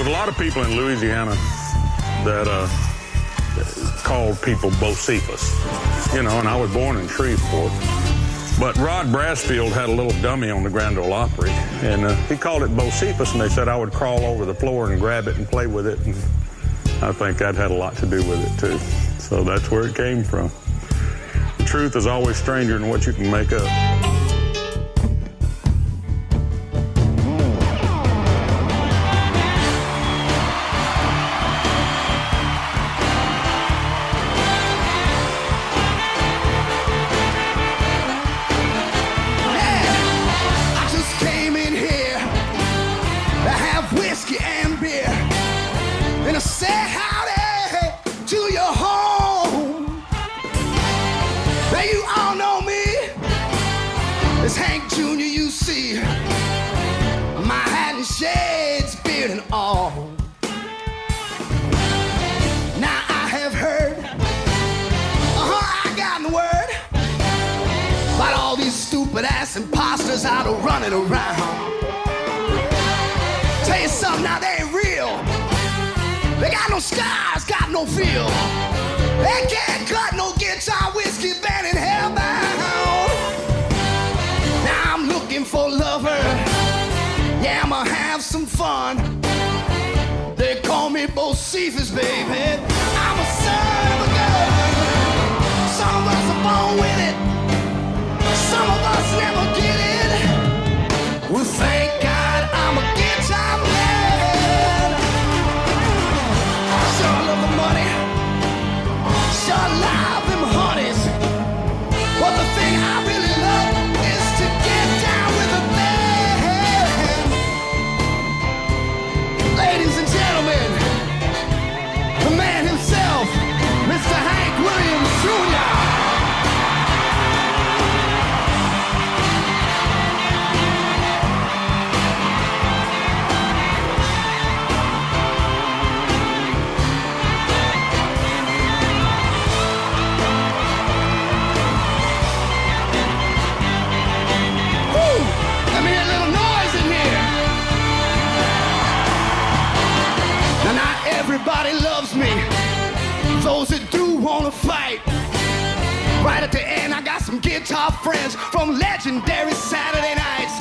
was a lot of people in Louisiana that called people Bocephus, you know, and I was born in Shreveport. But Rod Brasfield had a little dummy on the Grand Ole Opry, and he called it Bocephus, and they said I would crawl over the floor and grab it and play with it, and I think that had a lot to do with it, too. So that's where it came from. The truth is always stranger than what you can make up. Imposters out of running around. Tell you something, now they ain't real. They got no scars, got no feel. They can't cut no guitar, whiskey band in hellbound. Now I'm looking for a lover. Yeah, I'ma have some fun. They call me Bocephus, baby. I'm a son of a gun. Some of us are born with it. Some of us never get it. Well, thank God I'm a guitar man. Sure love the money. Sure love them honeys. But the thing I really love is to get down with the band. Ladies and gentlemen, the man himself, Mr. Hank Williams Jr. Everybody loves me. Those that do wanna fight. Right at the end, I got some guitar friends from legendary Saturday nights.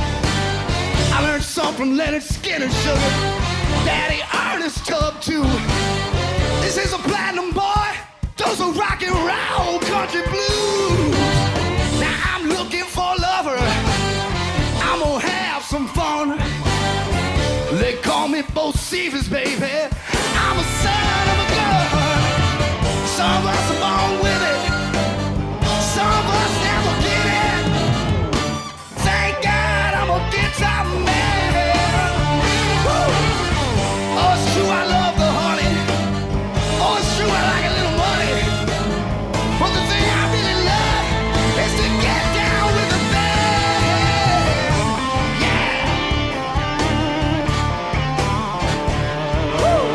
I learned some from Leonard Skinner, sugar. Daddy Ernest Tubb too. This is a platinum boy. Those are rock and roll country blues. Now I'm looking for a lover. I'm gonna have some fun. They call me Bocephus, baby. I'm a son of a gun. Some of us are born with it. Some of us never get it. Thank God I'm a guitar man. Woo. Oh, it's true I love the honey. Oh, it's true I like a little money. But the thing I really love is to get down with the band. Yeah. Woo.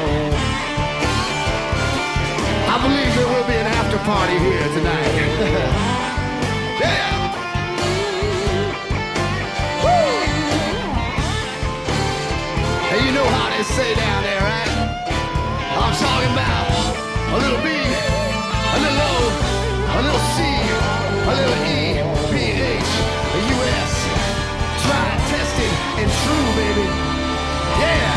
I believe there will be an after party here tonight. Yeah. Woo. Hey, you know how they say down there, right? I'm talking about a little B, a little O, a little C, a little E, P, H, a U-S. Tried, tested, and true, baby. Yeah.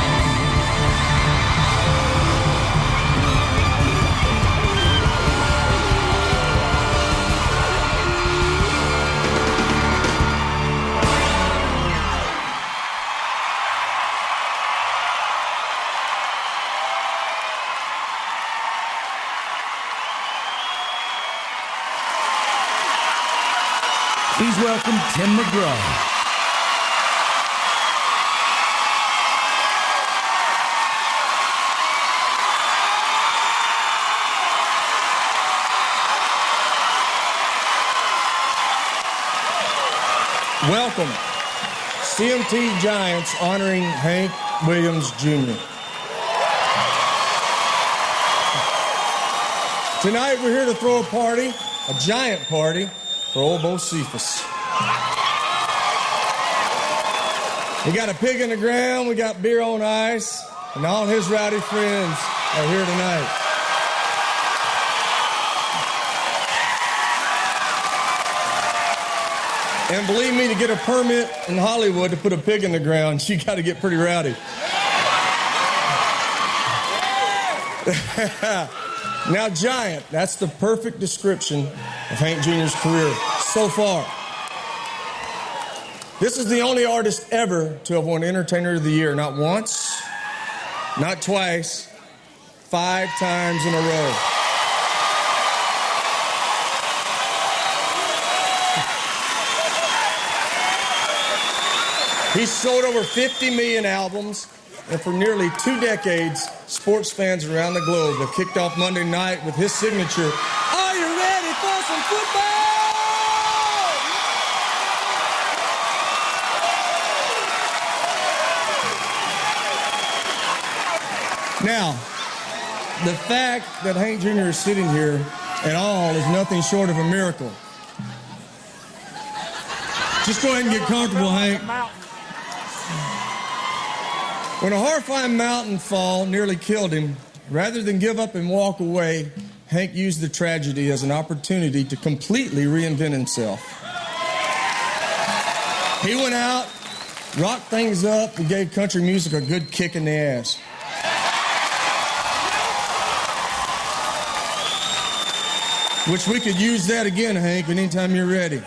Please welcome Tim McGraw. Welcome, CMT Giants honoring Hank Williams Jr. Tonight we're here to throw a party, a giant party, for old Bocephus. We got a pig in the ground, we got beer on ice, and all his rowdy friends are here tonight. And believe me, to get a permit in Hollywood to put a pig in the ground, you got to get pretty rowdy. Now, giant, that's the perfect description of Hank Jr.'s career so far. This is the only artist ever to have won Entertainer of the Year, not once, not twice, 5 times in a row. He's sold over 50 million albums, and for nearly 2 decades, sports fans around the globe have kicked off Monday night with his signature, "Are you ready for some football?" Now, the fact that Hank Jr. is sitting here at all is nothing short of a miracle. Just go ahead and get comfortable, Hank. When a horrifying mountain fall nearly killed him, rather than give up and walk away, Hank used the tragedy as an opportunity to completely reinvent himself. He went out, rocked things up, and gave country music a good kick in the ass. Which we could use that again, Hank, anytime you're ready.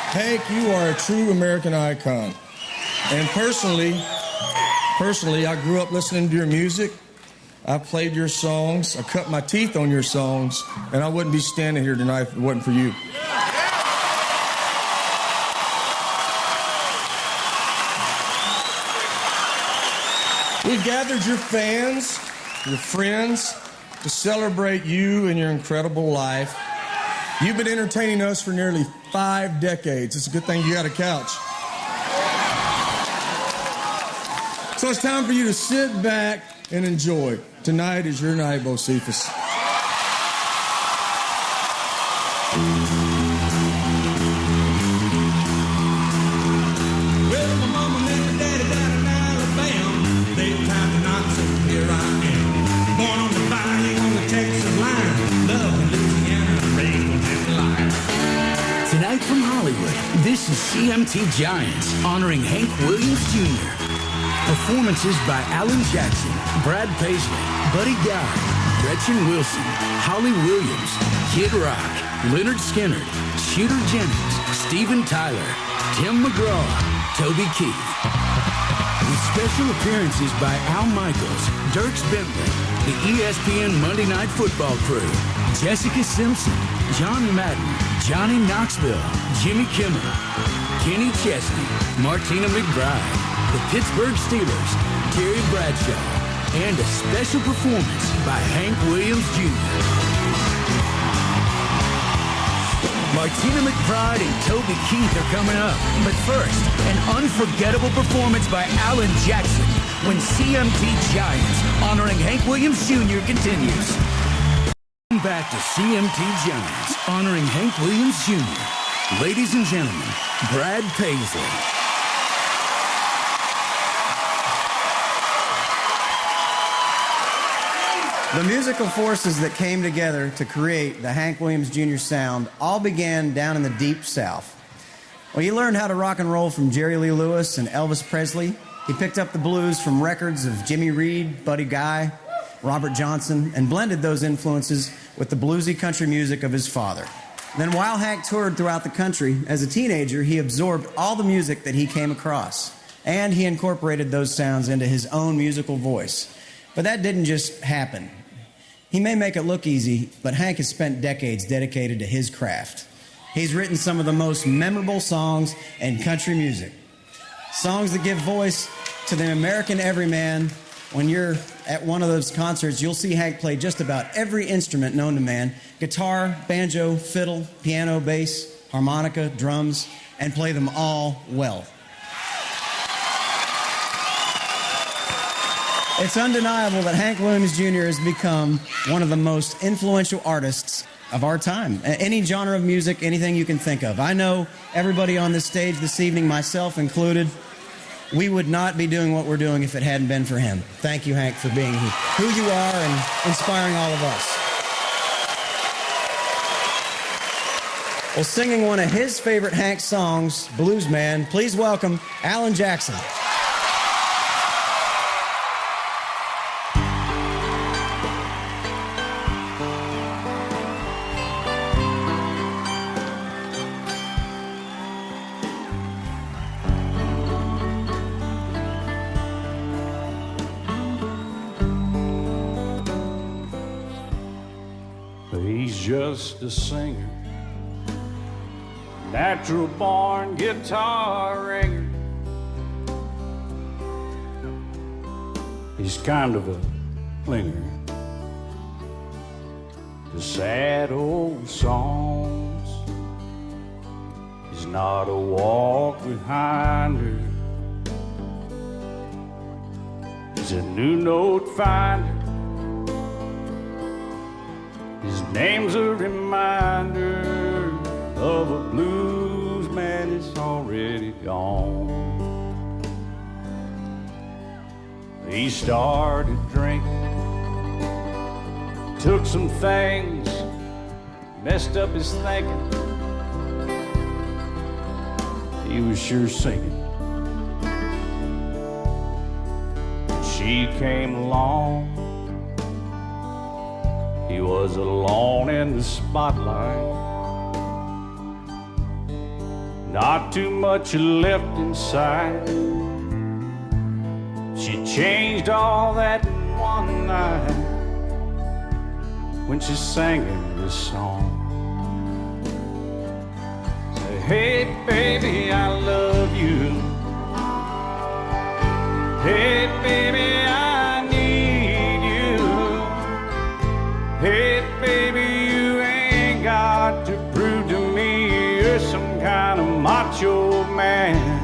Hank, you are a true American icon. And personally, I grew up listening to your music. I played your songs. I cut my teeth on your songs. And I wouldn't be standing here tonight if it wasn't for you. We gathered your fans, your friends, to celebrate you and your incredible life. You've been entertaining us for nearly 5 decades. It's a good thing you got a couch. So it's time for you to sit back and enjoy. Tonight is your night, Bocephus. Well, my mama and my daddy died in Alabama. They tied the knots and here I am. Born on the bayou on the Texas line. Love in Louisiana, raised on that line. Tonight from Hollywood, this is CMT Giants honoring Hank Williams Jr. Performances by Alan Jackson, Brad Paisley, Buddy Guy, Gretchen Wilson, Holly Williams, Kid Rock, Leonard Skinner, Shooter Jennings, Steven Tyler, Tim McGraw, Toby Keith. With special appearances by Al Michaels, Dierks Bentley, the ESPN Monday Night Football crew, Jessica Simpson, John Madden, Johnny Knoxville, Jimmy Kimmel, Kenny Chesney, Martina McBride, the Pittsburgh Steelers, Terry Bradshaw, and a special performance by Hank Williams Jr. Martina McBride and Toby Keith are coming up. But first, an unforgettable performance by Alan Jackson when CMT Giants honoring Hank Williams Jr. continues. Back to CMT Giants honoring Hank Williams Jr. Ladies and gentlemen, Brad Paisley. The musical forces that came together to create the Hank Williams Jr. sound all began down in the Deep South. Well, he learned how to rock and roll from Jerry Lee Lewis and Elvis Presley. He picked up the blues from records of Jimmy Reed, Buddy Guy, Robert Johnson, and blended those influences with the bluesy country music of his father. Then while Hank toured throughout the country, as a teenager, he absorbed all the music that he came across, and he incorporated those sounds into his own musical voice. But that didn't just happen. He may make it look easy, but Hank has spent decades dedicated to his craft. He's written some of the most memorable songs in country music. Songs that give voice to the American everyman. When you're at one of those concerts, you'll see Hank play just about every instrument known to man: guitar, banjo, fiddle, piano, bass, harmonica, drums, and play them all well. It's undeniable that Hank Williams Jr. has become one of the most influential artists of our time. Any genre of music, anything you can think of. I know everybody on this stage this evening, myself included, We would not be doing what we're doing if it hadn't been for him. Thank you, Hank, for being who you are and inspiring all of us. Well, singing one of his favorite Hank songs, Blues Man, please welcome Alan Jackson. He's just a singer, natural born guitar ringer. He's kind of a clinger to sad old songs. He's not a walk behind her. He's a new note finder. His name's a reminder of a blues man that's already gone. He started drinking, took some things, messed up his thinking. He was sure singing. She came along. He was alone in the spotlight. Not too much left inside. She changed all that in one night when she sang him this song. Say, hey baby, I love you. Hey baby, I need you. Hey baby, you ain't got to prove to me you're some kind of macho man.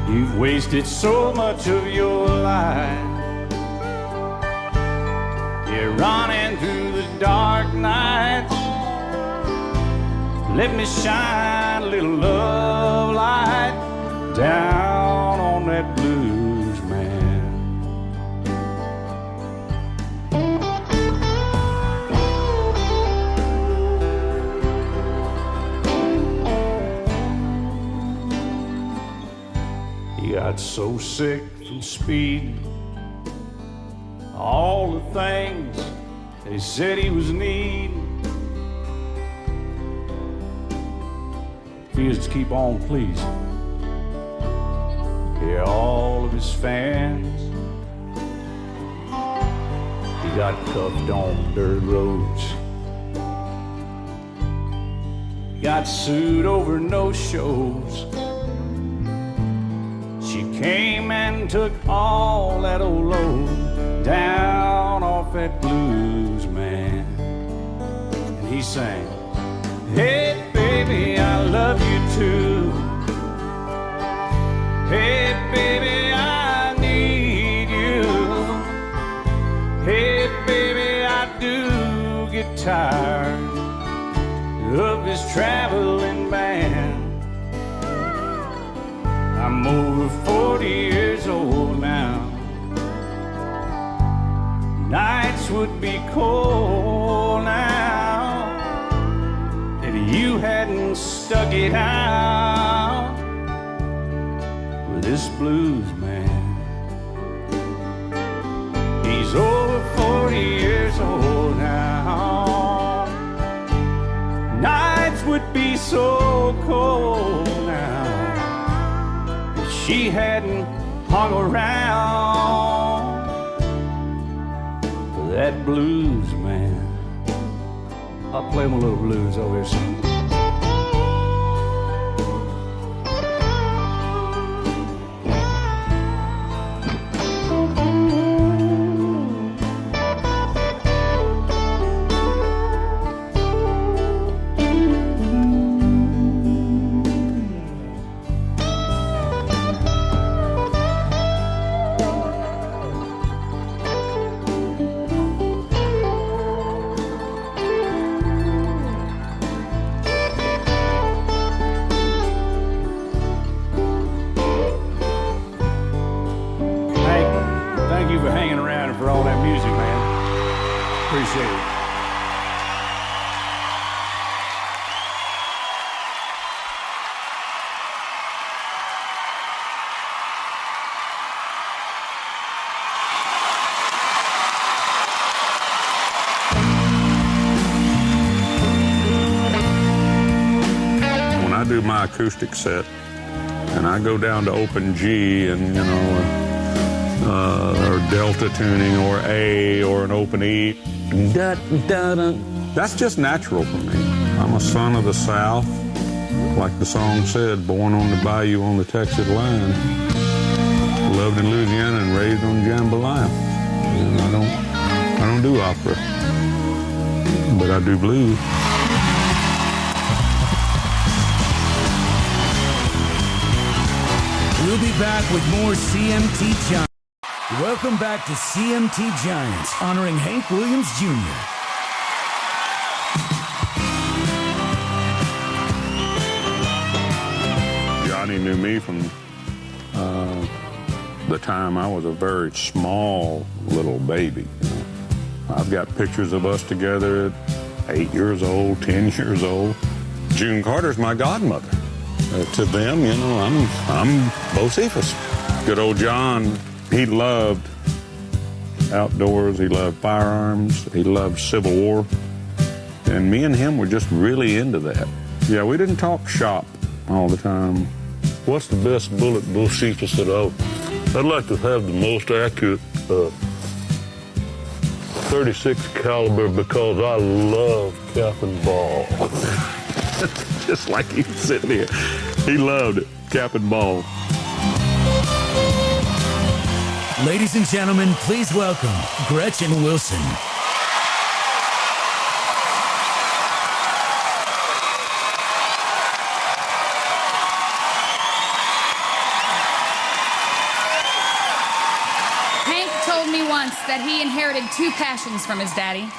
You've wasted so much of your life. You're running through the dark nights. Let me shine a little love light down on that blues man. He got so sick from speed, all the things they said he was needing. He used to keep on pleasing. Yeah, all of his fans. He got cuffed on dirt roads. He got sued over no shows. She came and took all that old load down off that blues man. And he sang, hey baby, I love you too. Hey baby, I need you. Hey baby, I do get tired of this traveling band. I'm over 40 years old now. Nights would be cold now if you hadn't stuck it out with this blues man. He's over 40 years old now. Nights would be so cold now if she hadn't hung around for that blues man. I'll play him a little blues over here soon. Appreciate it. When I do my acoustic set, and I go down to open G and, or delta tuning or A or an open E, that's just natural for me. I'm a son of the South, like the song said, born on the bayou on the Texas line, loved in Louisiana and raised on jambalaya. And I don't do opera, but I do blues. We'll be back with more CMT Giants. Welcome back to CMT Giants, honoring Hank Williams Jr. Johnny knew me from the time I was a very small little baby. I've got pictures of us together at 8 years old, 10 years old. June Carter's my godmother. To them, I'm Bocephus. Good old John, he loved outdoors, he loved firearms, he loved Civil War, and me and him were just really into that. Yeah, we didn't talk shop all the time. What's the best bullet, Bocephus, said, I'd like to have the most accurate 36 caliber because I love cap and ball. Just like he was sitting here. He loved it, cap and ball. Ladies and gentlemen, please welcome Gretchen Wilson. Hank told me once that he inherited two passions from his daddy,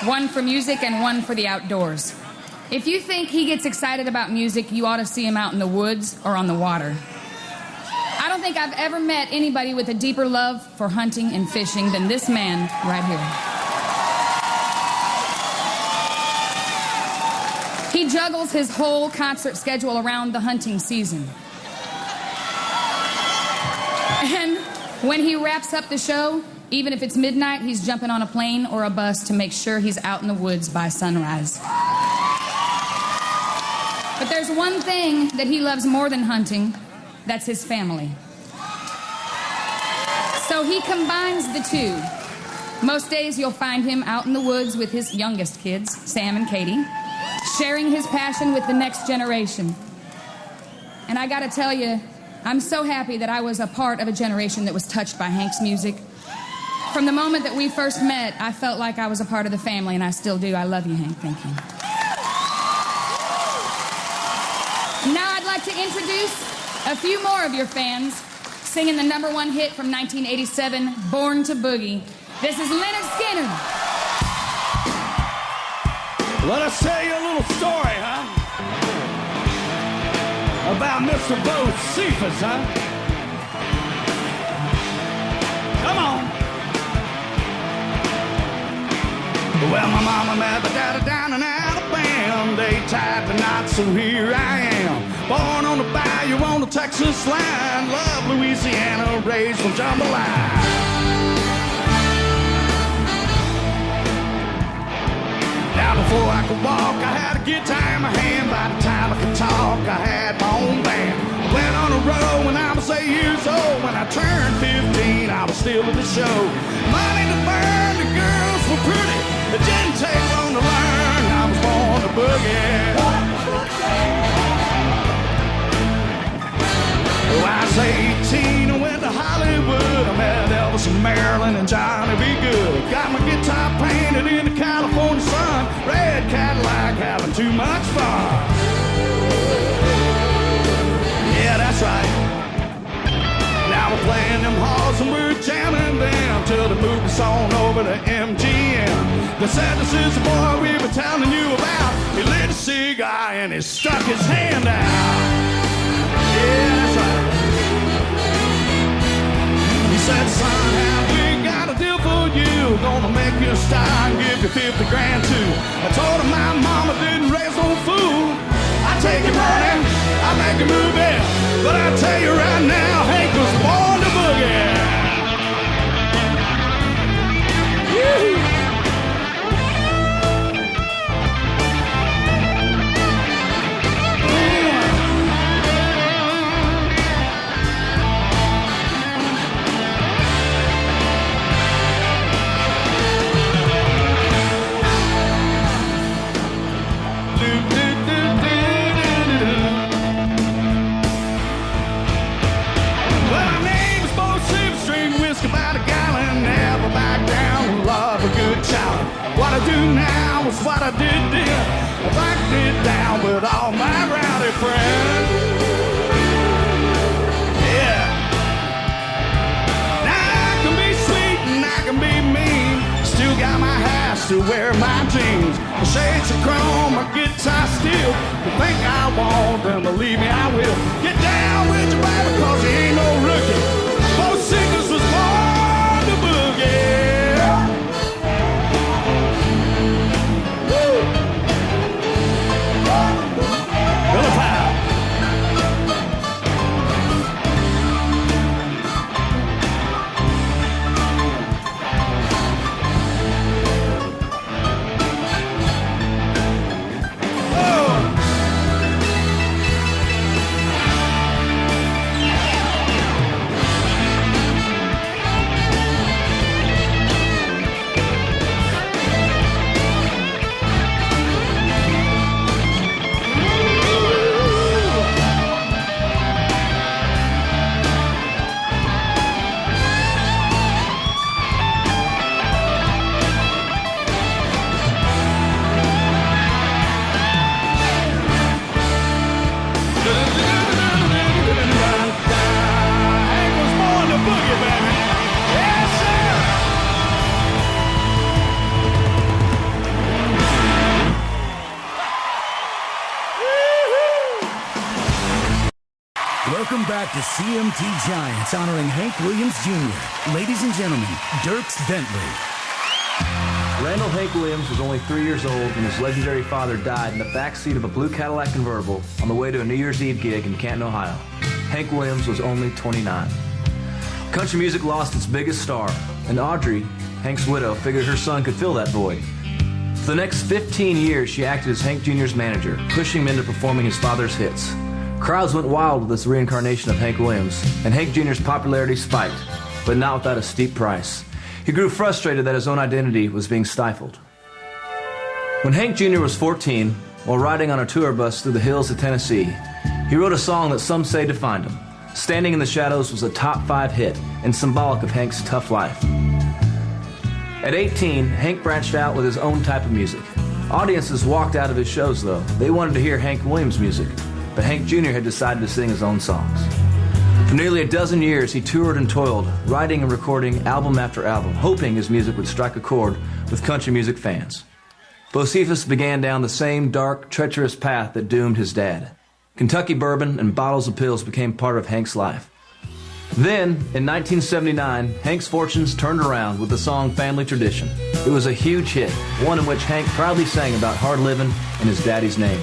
one for music and one for the outdoors. If you think he gets excited about music, you ought to see him out in the woods or on the water. I don't think I've ever met anybody with a deeper love for hunting and fishing than this man right here. He juggles his whole concert schedule around the hunting season. And when he wraps up the show, even if it's midnight, he's jumping on a plane or a bus to make sure he's out in the woods by sunrise. But there's one thing that he loves more than hunting. That's his family. So he combines the two. Most days you'll find him out in the woods with his youngest kids, Sam and Katie, sharing his passion with the next generation. And I gotta tell you, I'm so happy that I was a part of a generation that was touched by Hank's music. From the moment that we first met, I felt like I was a part of the family, and I still do. I love you, Hank. Thank you. Now I'd like to introduce a few more of your fans singing the #1 hit from 1987, Born to Boogie. This is Leonard Skinner. Let us tell you a little story, huh? About Mr. Bocephus, huh? Come on. Well, my mama met my daddy down in Alabama. They tied the knot, so here I am. Born on the bayou on the Texas line. Love Louisiana, raised on jambalaya. Now before I could walk, I had a guitar in my hand. By the time I could talk, I had my own band. I went on the road when I was 8 years old. When I turned 15, I was still at the show. Money to burn, the girls were pretty. It didn't take long to learn. I was born to boogie. Oh, I was 18 and went to Hollywood. I met Elvis and Marilyn and Johnny B. Good. Got my guitar painted in the California sun. Red Cadillac, having too much fun. Yeah, that's right. Now we're playing them halls and we're jamming them till the moved us on over to MGM. They said this is the boy we were telling you about. He lit a cigar and he stuck his hand out. Yeah, that's right. He said, son, how we got a deal for you. Gonna make you a star and give you 50 grand too. I told her my mama didn't raise no fool. I take your money, I make you move it. But I tell you right now, Hank was born to boogie. Woo! What I do now is what I did then. If I could get down with all my rowdy friends. Yeah. Now I can be sweet and I can be mean. Still got my house to wear my jeans. My shades of chrome, my guitar steel. You think I won't, then believe me I will. Get down with your baby cause he ain't no rookie. Both singers was born to boogie. Welcome back to CMT Giants, honoring Hank Williams Jr. Ladies and gentlemen, Dierks Bentley. Randall Hank Williams was only 3 years old when his legendary father died in the backseat of a blue Cadillac convertible on the way to a New Year's Eve gig in Canton, Ohio. Hank Williams was only 29. Country music lost its biggest star, and Audrey, Hank's widow, figured her son could fill that void. For the next 15 years, she acted as Hank Jr.'s manager, pushing him into performing his father's hits. Crowds went wild with this reincarnation of Hank Williams, and Hank Jr.'s popularity spiked, but not without a steep price. He grew frustrated that his own identity was being stifled. When Hank Jr. was 14, while riding on a tour bus through the hills of Tennessee, he wrote a song that some say defined him. Standing in the Shadows was a top 5 hit and symbolic of Hank's tough life. At 18, Hank branched out with his own type of music. Audiences walked out of his shows, though. They wanted to hear Hank Williams music, but Hank Jr. had decided to sing his own songs. For nearly a dozen years, he toured and toiled, writing and recording album after album, hoping his music would strike a chord with country music fans. Bocephus began down the same dark, treacherous path that doomed his dad. Kentucky bourbon and bottles of pills became part of Hank's life. Then, in 1979, Hank's fortunes turned around with the song Family Tradition. It was a huge hit, one in which Hank proudly sang about hard living in his daddy's name.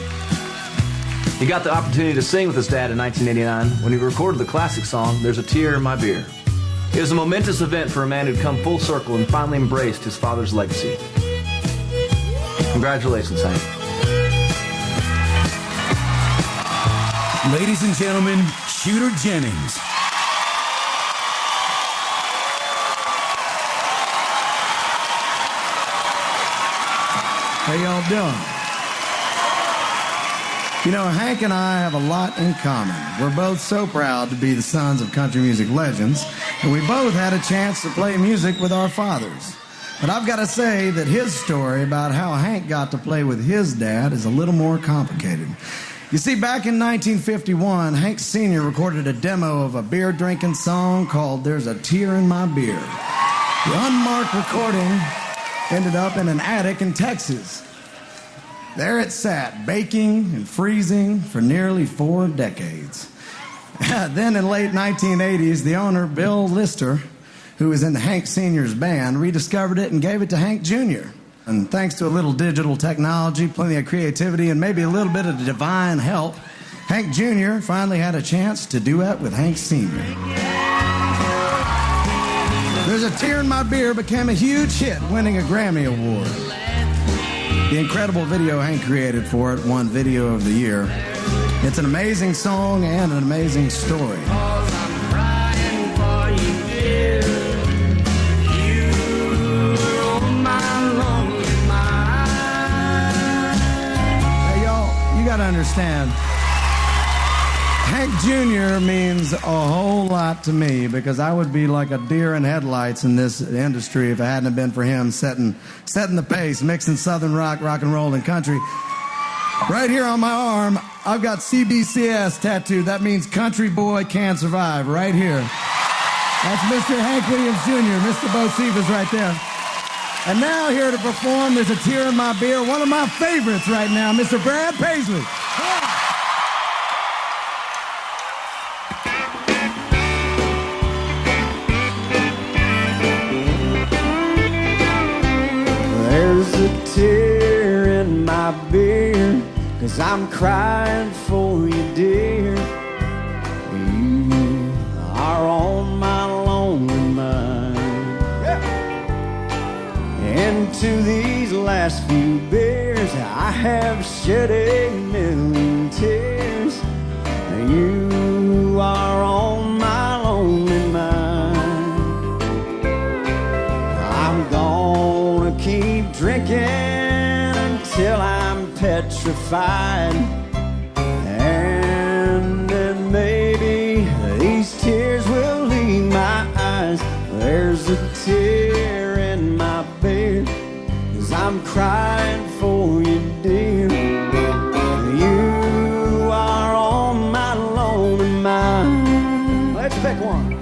He got the opportunity to sing with his dad in 1989 when he recorded the classic song, There's a Tear in My Beer. It was a momentous event for a man who'd come full circle and finally embraced his father's legacy. Congratulations, Hank. Ladies and gentlemen, Shooter Jennings. How y'all doing? You know, Hank and I have a lot in common. We're both so proud to be the sons of country music legends, and we both had a chance to play music with our fathers. But I've got to say that his story about how Hank got to play with his dad is a little more complicated. You see, back in 1951, Hank Sr. recorded a demo of a beer-drinking song called There's a Tear in My Beer. The unmarked recording ended up in an attic in Texas. There it sat, baking and freezing for nearly 4 decades. Then in late 1980s, the owner, Bill Lister, who was in Hank Sr.'s band, rediscovered it and gave it to Hank Jr. And thanks to a little digital technology, plenty of creativity, and maybe a little bit of divine help, Hank Jr. finally had a chance to duet with Hank Sr. There's a Tear in My Beer became a huge hit, winning a Grammy Award. The incredible video Hank created for it won Video of the Year. It's an amazing song and an amazing story. You got to understand, Hank Jr. means a whole lot to me because I would be like a deer in headlights in this industry if it hadn't been for him setting the pace, mixing southern rock, rock and roll, and country. Right here on my arm, I've got CBCS tattooed. That means Country Boy Can Survive, right here. That's Mr. Hank Williams Jr., Mr. Bo Cephas right there. And now here to perform, there's a Tear in My Beer, one of my favorites right now, Mr. Brad Paisley. There's a tear in my beer, 'cause I'm crying for you, dear. You are on my lonely mind. Into these last few beers, I have shed a million tears. You are on my lonely mind. I'm gonna keep drinking until I'm petrified, and then maybe these tears will leave my eyes. There's a tear in my beer, 'cause I'm crying for you, dear. You are on my lonely mind. Let's pick one.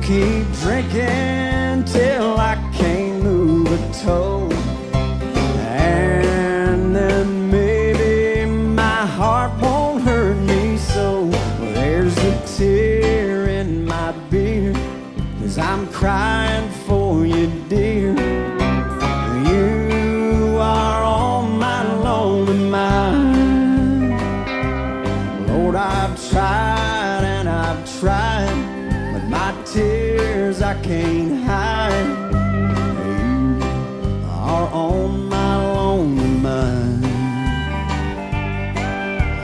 Keep drinking till I can't move a toe, and then maybe my heart won't hurt me so. There's a tear in my beer, 'cause I'm crying for you, dear. You are on my lonely mind. Lord, I've tried and I've tried, my tears I can't hide. You are on my lonely mind.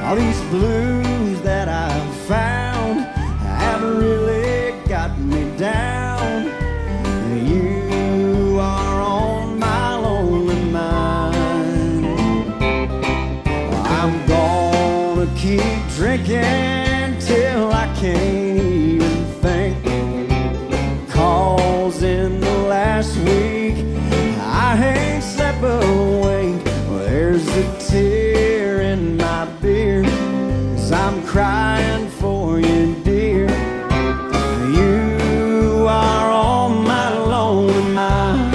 All these blues that I've found have really got me down. You are on my lonely mind. I'm gonna keep drinking till I can't even think. 'Cause in the last week I ain't slept a wink. There's a tear in my beer, 'cause I'm crying for you, dear. You are on my lonely mind.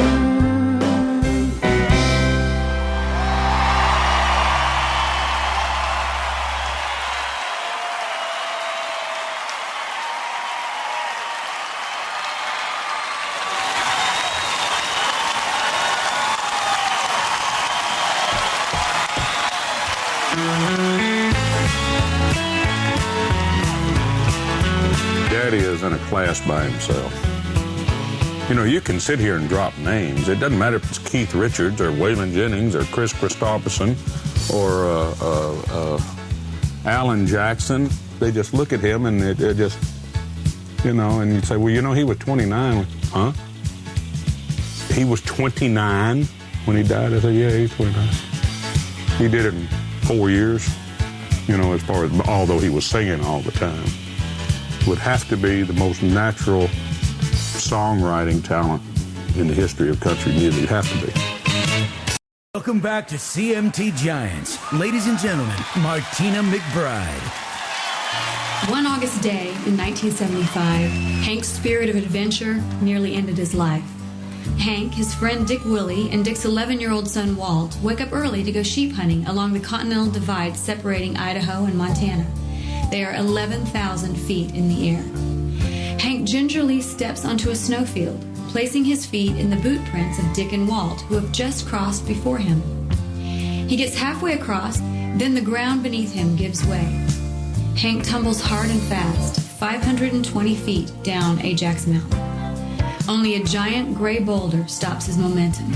Daddy is in a class by himself. You know, you can sit here and drop names. It doesn't matter if it's Keith Richards or Waylon Jennings or Chris Christopherson or Alan Jackson. They just look at him and it just, you know, and you say, well, you know, he was 29. Huh? He was 29 when he died? I said, yeah, he's 29. He did it in 4 years, you know, as far as, although he was singing all the time. Would have to be the most natural songwriting talent in the history of country music. You have to be. Welcome back to CMT Giants. Ladies and gentlemen, Martina McBride. One August day in 1975, Hank's spirit of adventure nearly ended his life. Hank, his friend Dick Willie, and Dick's 11-year-old son Walt wake up early to go sheep hunting along the Continental Divide separating Idaho and Montana. They are 11,000 feet in the air. Hank gingerly steps onto a snowfield, placing his feet in the boot prints of Dick and Walt, who have just crossed before him. He gets halfway across, then the ground beneath him gives way. Hank tumbles hard and fast, 520 feet down Ajax Mountain. Only a giant gray boulder stops his momentum.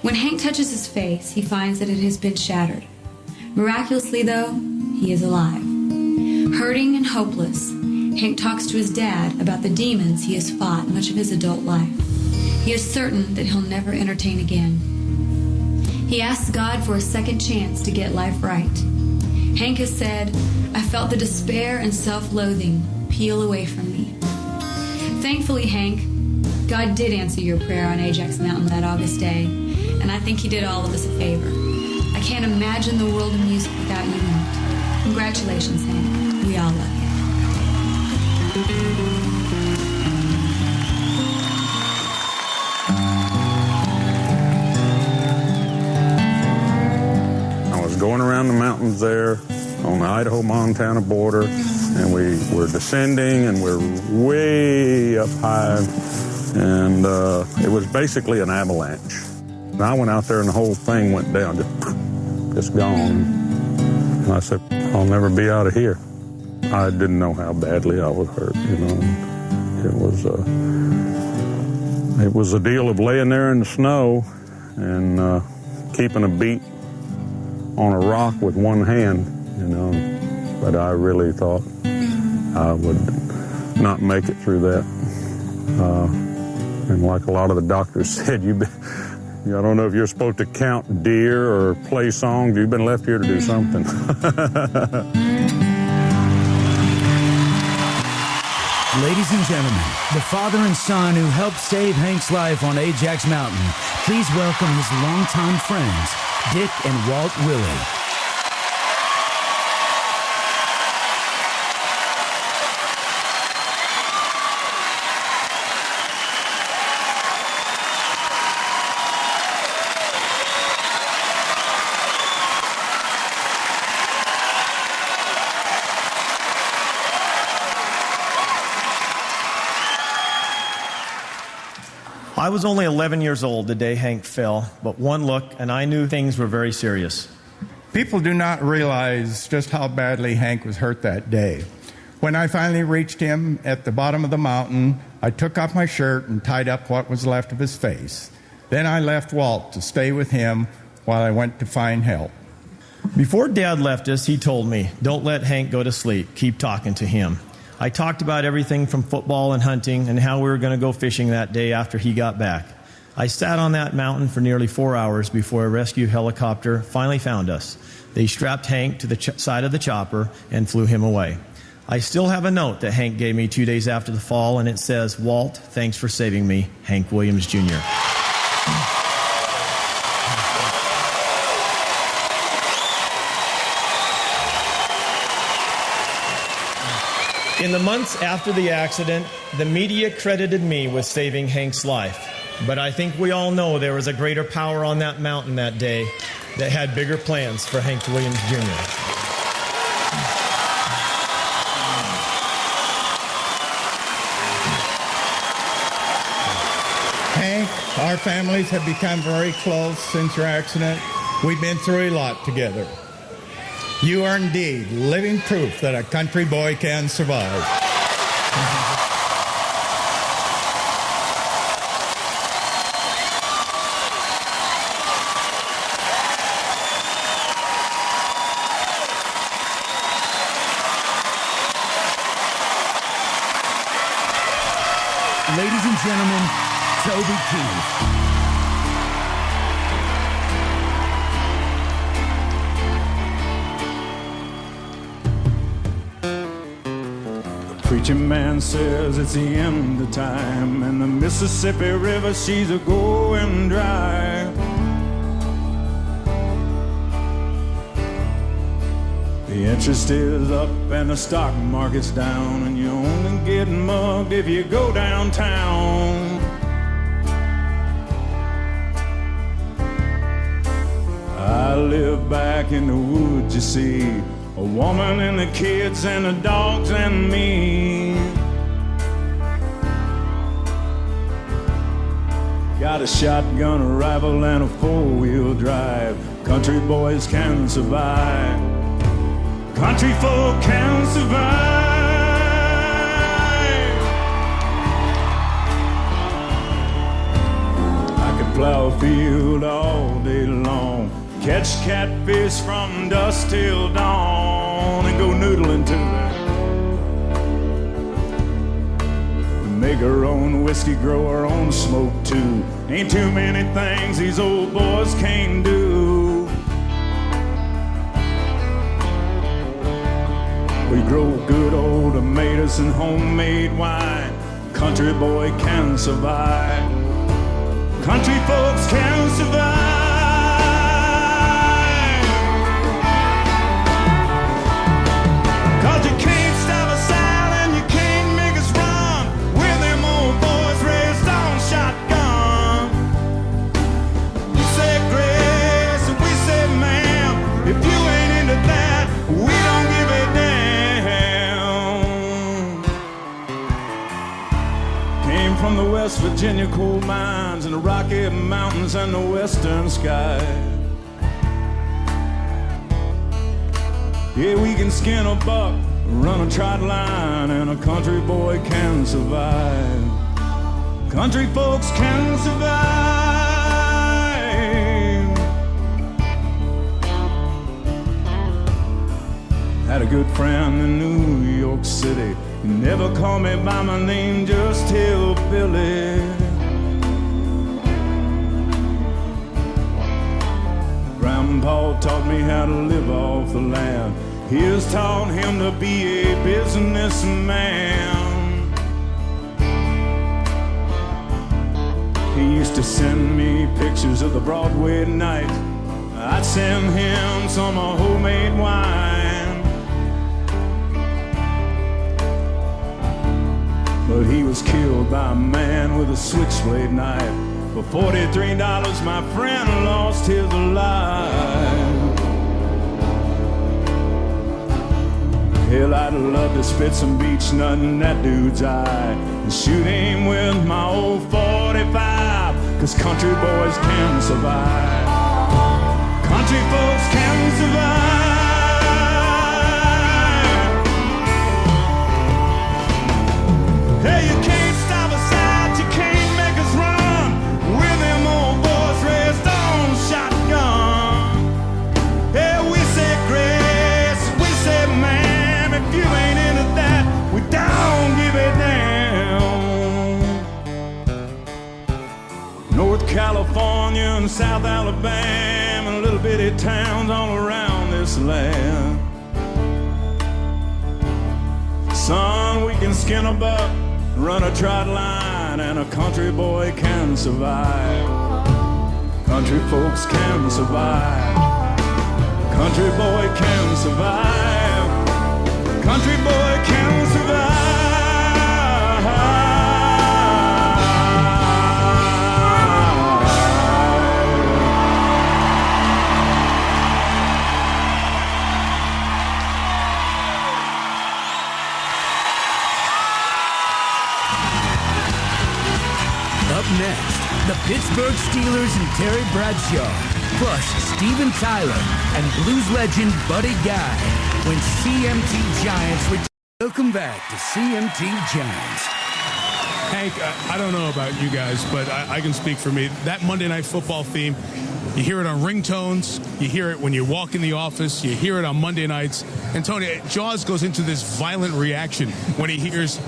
When Hank touches his face, he finds that it has been shattered. Miraculously, though, he is alive. Hurting and hopeless, Hank talks to his dad about the demons he has fought much of his adult life. He is certain that he'll never entertain again. He asks God for a second chance to get life right. Hank has said, "I felt the despair and self-loathing peel away from me." Thankfully, Hank, God did answer your prayer on Ajax Mountain that August day, and I think he did all of us a favor. I can't imagine the world of music without you in it. Congratulations, Hank. We all love you. I was going around the mountains there on the Idaho-Montana border, and we were descending, and we're way up high, and it was basically an avalanche. And I went out there, and the whole thing went down, just gone. And I said, I'll never be out of here. I didn't know how badly I was hurt, you know. It was a deal of laying there in the snow and keeping a beat on a rock with one hand, you know. But I really thought I would not make it through that. And like a lot of the doctors said, I don't know if you're supposed to count deer or play songs. You've been left here to do something. Ladies and gentlemen, the father and son who helped save Hank's life on Ajax Mountain, please welcome his longtime friends, Dick and Walt Willie. I was only 11 years old the day Hank fell, but one look and I knew things were very serious. People do not realize just how badly Hank was hurt that day. When I finally reached him at the bottom of the mountain, I took off my shirt and tied up what was left of his face. Then I left Walt to stay with him while I went to find help. Before Dad left us, he told me, "Don't let Hank go to sleep. Keep talking to him." I talked about everything from football and hunting and how we were going to go fishing that day after he got back. I sat on that mountain for nearly 4 hours before a rescue helicopter finally found us. They strapped Hank to the side of the chopper and flew him away. I still have a note that Hank gave me 2 days after the fall, and it says, "Walt, thanks for saving me, Hank Williams Jr." In the months after the accident, the media credited me with saving Hank's life. But I think we all know there was a greater power on that mountain that day that had bigger plans for Hank Williams Jr. Hank, our families have become very close since your accident. We've been through a lot together. You are indeed living proof that a country boy can survive. Ladies and gentlemen, Toby Keith. Preacher man says it's the end of time, and the Mississippi River, she's a going dry. The interest is up and the stock market's down, and you only get mugged if you go downtown. I live back in the woods, you see, a woman and the kids and the dogs and me. Got a shotgun, a rifle, and a four-wheel drive. Country boys can survive. Country folk can survive. I could plow a field all day long, catch catfish from dusk till dawn, and go noodling to that. Make our own whiskey, grow our own smoke too. Ain't too many things these old boys can't do. We grow good old tomatoes and homemade wine. Country boy can survive. Country folks can survive. Cause you can't stop us out and you can't make us run. We're them old boys raised on shotgun. We say grace and we say ma'am. If you ain't into that, we don't give a damn. Came from the West Virginia coal mines and the Rocky Mountains and the western sky. Yeah, we can skin a buck, run a trot line, and a country boy can survive. Country folks can survive. Had a good friend in New York City. He never called me by my name, just Hillbilly. Grandpa taught me how to live off the land. He's taught him to be a businessman. He used to send me pictures of the Broadway night. I'd send him some homemade wine. But he was killed by a man with a switchblade knife. For $43, my friend lost his life. Hell, I'd love to spit some beach nut in that dude's eye and shoot him with my old 45. Cause country boys can survive. Country folks can survive. Hey, you can't stop us out, you can't make us run. We're them old boys raised on shotgun. Hey, we say grace, we say ma'am. If you ain't into that, we don't give a damn. North California and South Alabama and little bitty towns all around this land. Son, we can skin a buck, run a trot line, and a country boy can survive. Country folks can survive. Country boy can survive. Country boy can survive. Up next, the Pittsburgh Steelers and Terry Bradshaw, plus Steven Tyler and blues legend Buddy Guy, when CMT Giants return. Welcome back to CMT Giants. Hank, I don't know about you guys, but I can speak for me. That Monday Night Football theme, you hear it on ringtones, you hear it when you walk in the office, you hear it on Monday nights. And Tony, Jaws goes into this violent reaction when he hears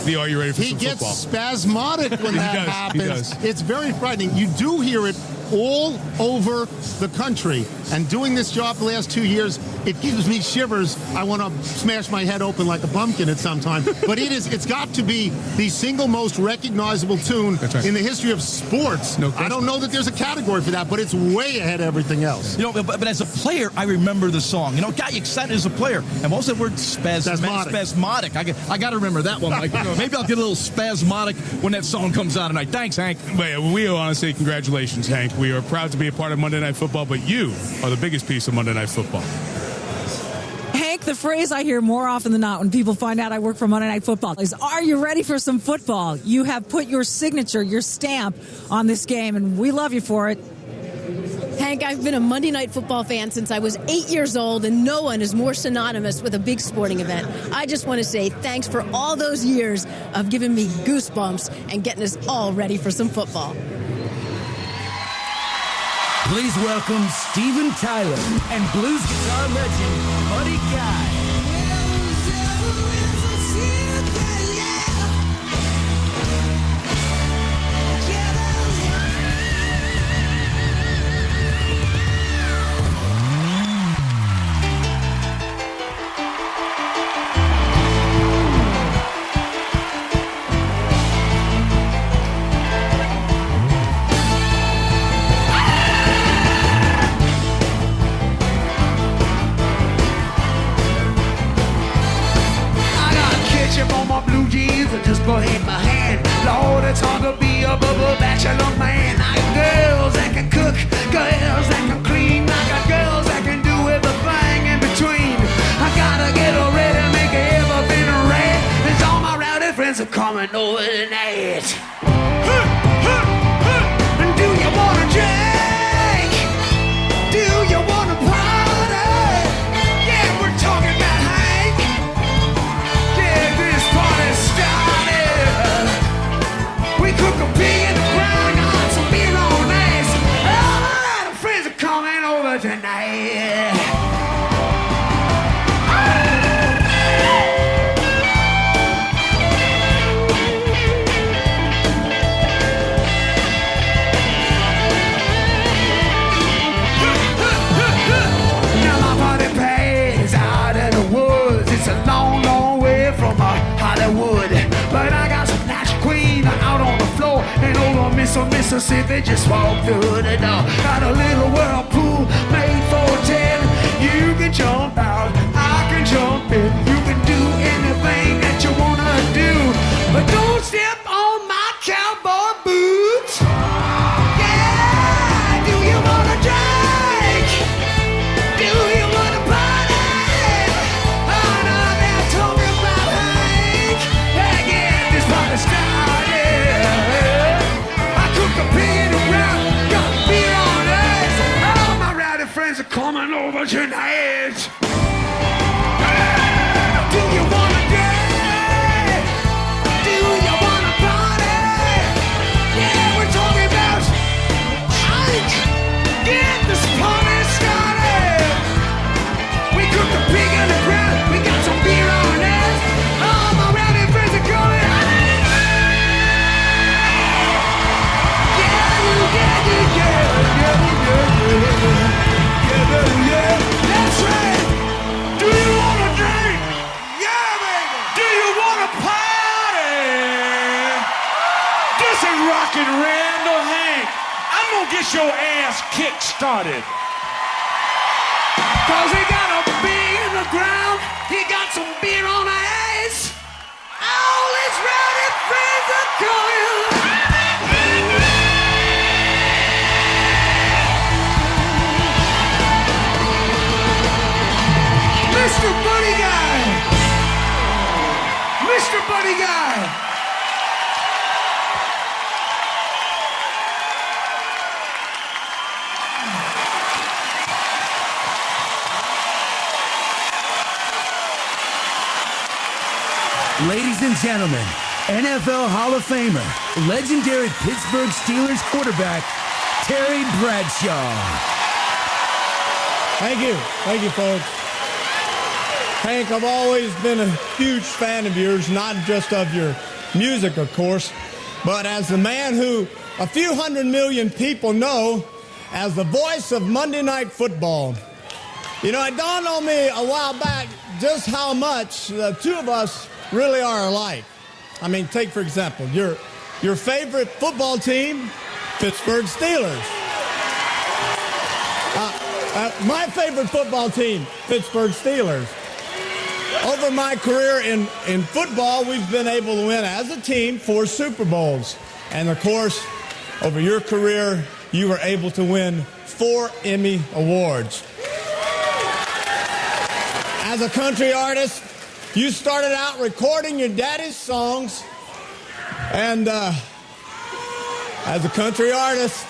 the Are You Ready for Some Football? He gets spasmodic when that happens. It's very frightening. You do hear it all over the country. And doing this job the last 2 years, it gives me shivers. I want to smash my head open like a pumpkin at some time. But it's got to be the single most recognizable tune in the history of sports. No question. I don't know that there's a category for that, but it's way ahead of everything else. You know, but as a player, I remember the song. You know, it got you excited as a player. And what was the word? Spasmodic. I got to remember that one. Like, you know, maybe I'll get a little spasmodic when that song comes out tonight. Thanks, Hank. We want to say congratulations, Hank. We are proud to be a part of Monday Night Football, but you are the biggest piece of Monday Night Football. Hank, the phrase I hear more often than not when people find out I work for Monday Night Football is, are you ready for some football? You have put your signature, your stamp on this game, and we love you for it. Hank, I've been a Monday Night Football fan since I was 8 years old, and no one is more synonymous with a big sporting event. I just want to say thanks for all those years of giving me goosebumps and getting us all ready for some football. Please welcome Steven Tyler and blues guitar legend Buddy Guy. Just put in my hand. Lord, it's hard to be a bubble bachelor man. I got girls that can cook, girls that can clean. I got girls that can do everything in between. I gotta get her ready, make everything right. There's all my rowdy friends are coming over tonight. And do you wanna drink? Do you wanna party? Yeah, we're talking about Hank. Yeah, this party's started. We cook a pig in the ground, got some beer on ice. All my friends are coming over tonight. Now my party pays out in the woods. It's a long, long way from Hollywood. But I got some Nash Queen out on the floor. And old Mississippi just walked through the door. Got a little whirlpool made for 10. You can jump out, I can jump in. You can do anything that you wanna do. But don't step on my cowboy boots. Yeah, do you wanna drink? Do you wanna party? Oh no, they're talking about Hank. Yeah, get this party started. I cook a pig in the ground, got beer on ice. All my rowdy friends are coming over tonight. Do you wanna drink? Do you wanna party? Yeah, we're talking about Hank. Get this party started. We cook a pig in the ground, we got some beer on us. All my rowdy friends are going. Yeah. That's right. Do you wanna drink? Yeah, baby. Do you wanna party? This is Rockin' Randall Hank. I'm gonna get your ass kick-started. Cause he got a pig in the ground, he got some beer on ice. All his rowdy friends are coming. Mr. Buddy Guy! Mr. Buddy Guy! Ladies and gentlemen, NFL Hall of Famer, legendary Pittsburgh Steelers quarterback, Terry Bradshaw. Thank you, folks. Hank, I've always been a huge fan of yours, not just of your music, of course, but as the man who a few 100 million people know as the voice of Monday Night Football. You know, it dawned on me a while back just how much the two of us really are alike. I mean, take, for example, your favorite football team, Pittsburgh Steelers. My favorite football team, Pittsburgh Steelers. Over my career in football, we've been able to win as a team 4 Super Bowls. And, of course, over your career, you were able to win 4 Emmy Awards. As a country artist, you started out recording your daddy's songs. And as a country artist,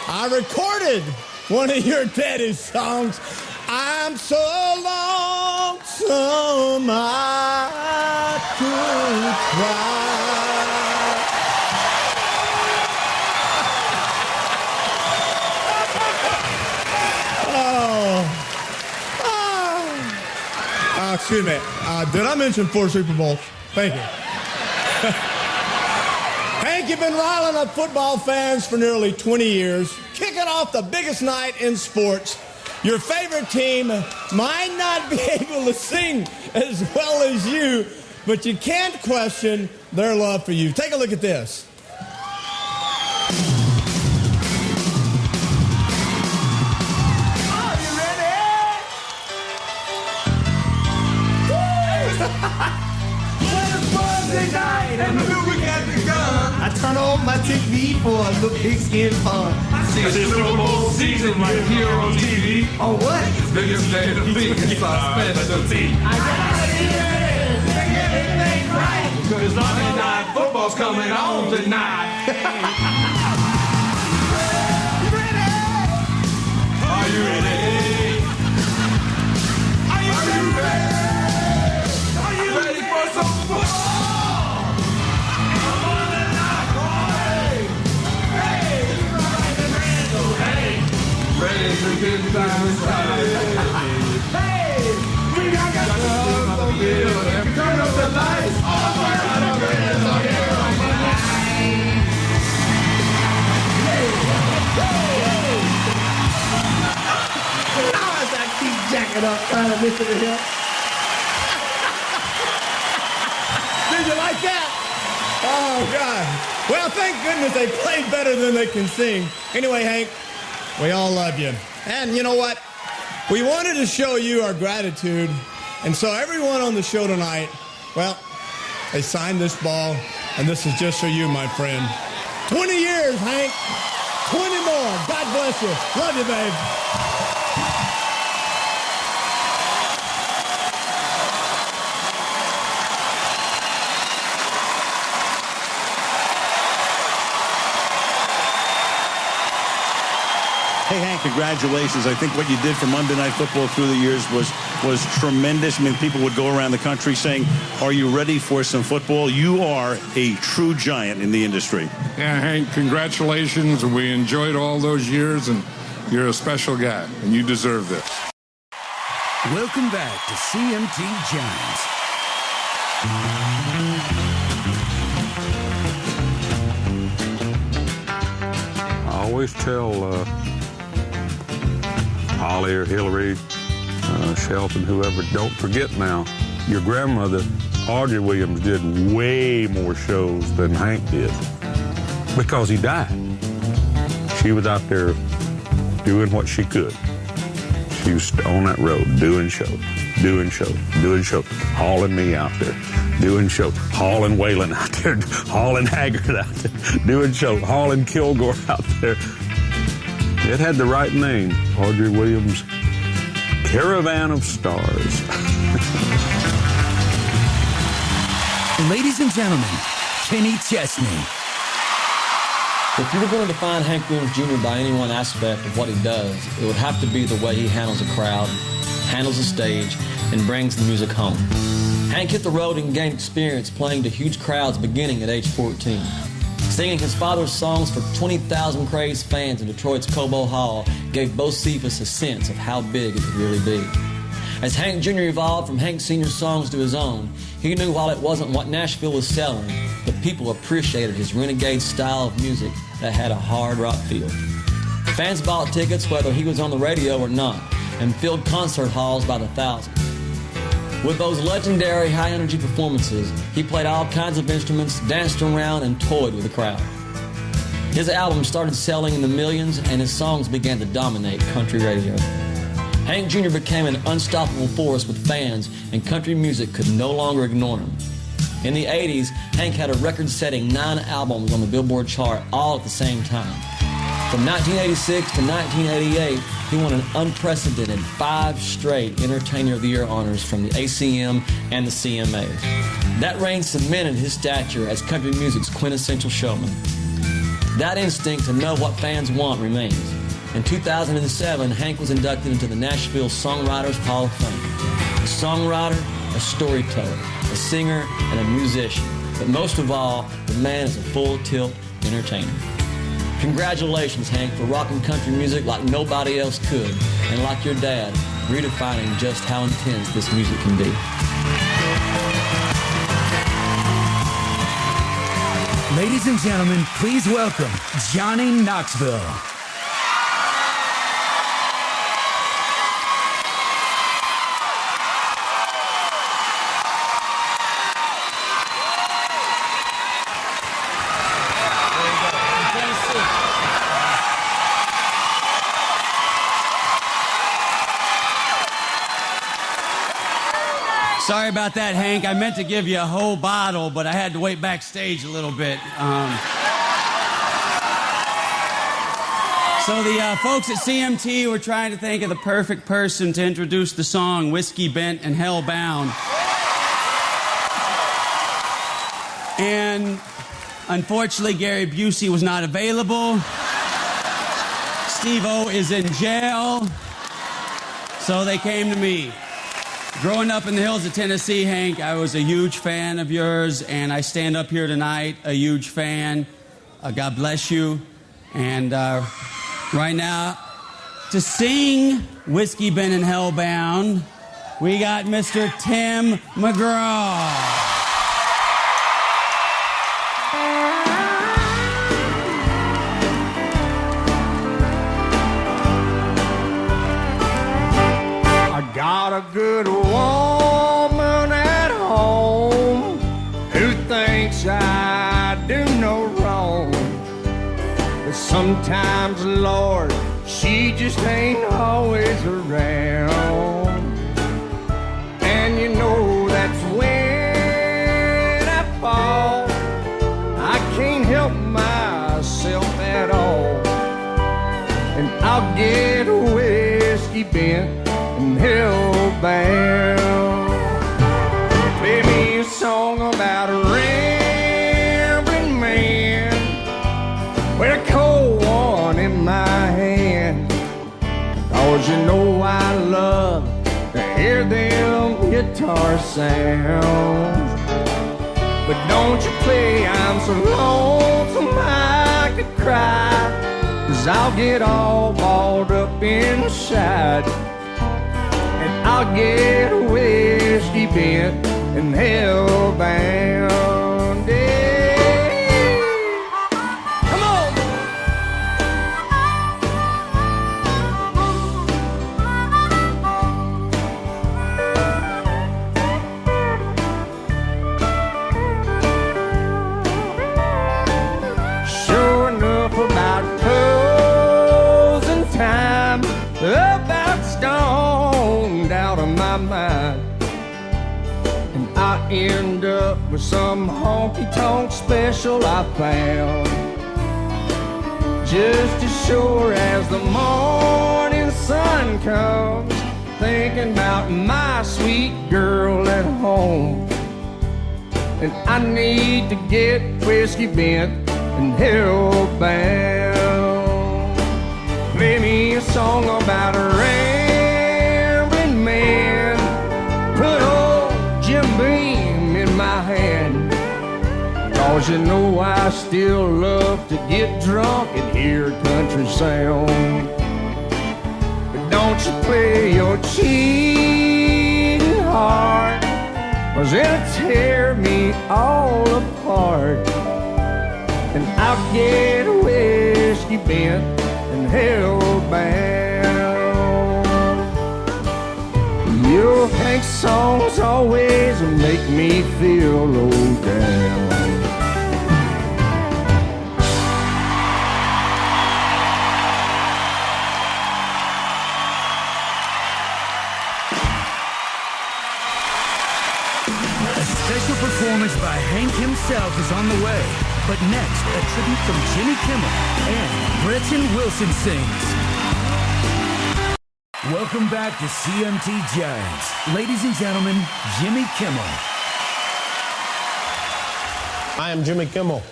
I recorded one of your daddy's songs. I'm so lonesome I could cry. Excuse me. Did I mention 4 Super Bowls? Thank you. Hank, you've been riling up football fans for nearly 20 years, kicking off the biggest night in sports. Your favorite team might not be able to sing as well as you, but you can't question their love for you. Take a look at this. Are you ready? Wednesday night and the movie got begun. I turn on my TV for a little pigskin fun. I see a Super Bowl season right here on TV. Oh, what? Biggest day of the week is our specialty. I gotta be ready to get everything right, because Monday Night Football's coming on tonight. You ready? Are you ready? Are you ready? Are you ready for some football? Ready to get down started. Hey, we got the field. Turn up the lights. All the friends are here on the night. Now as I keep jacking up, trying to listen to him. Did you like that? Oh, God. Well, thank goodness they played better than they can sing. Anyway, Hank, we all love you. And you know what? We wanted to show you our gratitude. And so everyone on the show tonight, well, they signed this ball. And this is just for you, my friend. 20 years, Hank. 20 more. God bless you. Love you, babe. Hey, Hank, congratulations. I think what you did for Monday Night Football through the years was tremendous. I mean, people would go around the country saying, are you ready for some football? You are a true giant in the industry. Yeah, Hank, congratulations. We enjoyed all those years, and you're a special guy, and you deserve this. Welcome back to CMT Giants. I always tell Holly or Hillary, Shelton, whoever, don't forget now, your grandmother, Audrey Williams, did way more shows than Hank did because he died. She was out there doing what she could. She was on that road doing shows, hauling me out there, doing shows, hauling Waylon out there, hauling Haggard out there, doing shows, hauling Kilgore out there. It had the right name, Audrey Williams' Caravan of Stars. Ladies and gentlemen, Kenny Chesney. If you were going to define Hank Williams Jr. by any one aspect of what he does, it would have to be the way he handles a crowd, handles a stage, and brings the music home. Hank hit the road and gained experience playing to huge crowds beginning at age 14. Singing his father's songs for 20,000 crazed fans in Detroit's Cobo Hall gave Bo Cephas a sense of how big it could really be. As Hank Jr. evolved from Hank Sr.'s songs to his own, he knew while it wasn't what Nashville was selling, the people appreciated his renegade style of music that had a hard rock feel. Fans bought tickets whether he was on the radio or not, and filled concert halls by the thousands. With those legendary high-energy performances, he played all kinds of instruments, danced around, and toyed with the crowd. His album started selling in the millions, and his songs began to dominate country radio. Hank Jr. became an unstoppable force with fans, and country music could no longer ignore him. In the 80s, Hank had a record-setting 9 albums on the Billboard chart all at the same time. From 1986 to 1988, he won an unprecedented 5 straight Entertainer of the Year honors from the ACM and the CMAs. That reign cemented his stature as country music's quintessential showman. That instinct to know what fans want remains. In 2007, Hank was inducted into the Nashville Songwriters Hall of Fame. A songwriter, a storyteller, a singer, and a musician. But most of all, the man is a full-tilt entertainer. Congratulations, Hank, for rocking country music like nobody else could, and like your dad, redefining just how intense this music can be. Ladies and gentlemen, please welcome Johnny Knoxville. Sorry about that, Hank. I meant to give you a whole bottle, but I had to wait backstage a little bit. So the folks at CMT were trying to think of the perfect person to introduce the song Whiskey Bent and Hellbound. And unfortunately, Gary Busey was not available. Steve-O is in jail. So they came to me. Growing up in the hills of Tennessee, Hank, I was a huge fan of yours, and I stand up here tonight a huge fan. God bless you. And right now, to sing Whiskey Bent and Hellbound, we got Mr. Tim McGraw. Got a good woman at home who thinks I do no wrong. But sometimes, Lord, she just ain't always around. And you know that's when I fall. I can't help myself at all. And I'll get whiskey bent and hellbound. Play me a song about a rambling man with a cold one in my hand. 'Cause you know I love to hear them guitar sounds. But don't you play I'm so lonesome I could cry, 'cause I'll get all balled up inside. I'll get whiskey bent and hellbound. Yeah. Come on. Sure enough, about closing time, about stoned out of my mind, and I end up with some honky-tonk special I found. Just as sure as the morning sun comes, thinking about my sweet girl at home. And I need to get whiskey bent and hellbound. Play me a song about a rambling man, put old Jim Beam in my hand. 'Cause you know I still love to get drunk and hear country sound. But don't you play your cheating heart, 'cause it'll tear me all apart. And I'll get whiskey bent and hellbound. Your Hank songs always make me feel low down. Special performance by Hank himself is on the way. But next, a tribute from Jimmy Kimmel and Gretchen Wilson sings. Welcome back to CMT Giants. Ladies and gentlemen, Jimmy Kimmel. Hi, I'm Jimmy Kimmel.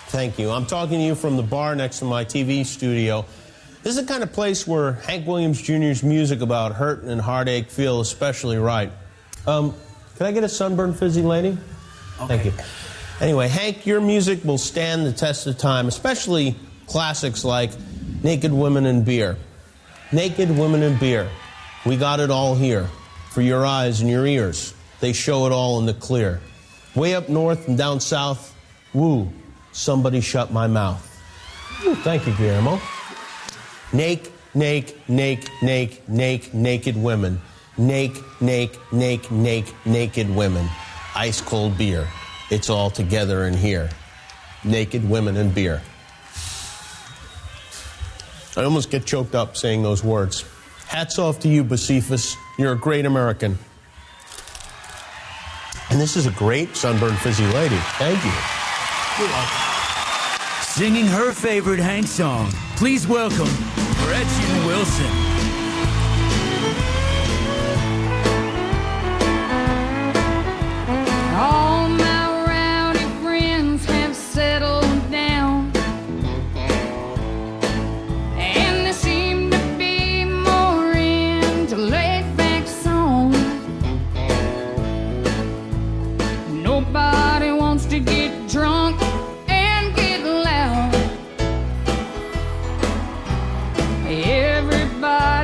Thank you. I'm talking to you from the bar next to my TV studio. This is the kind of place where Hank Williams Jr.'s music about hurt and heartache feel especially right. Can I get a sunburned fizzy lady? Okay. Thank you. Anyway, Hank, your music will stand the test of time, especially classics like Naked Women and Beer. Naked Women and Beer. We got it all here. For your eyes and your ears. They show it all in the clear. Way up north and down south, woo, somebody shut my mouth. Ooh, thank you, Guillermo. Naked women. Naked women. Ice cold beer. It's all together in here. Naked women and beer. I almost get choked up saying those words. Hats off to you, Bocephus. You're a great American. And this is a great sunburned fizzy lady. Thank you. You're welcome. Singing her favorite Hank song, please welcome Gretchen Wilson. All my rowdy friends have settled down, and they seem to be more into laid-back songs. Nobody wants to get drunk and get loud. Everybody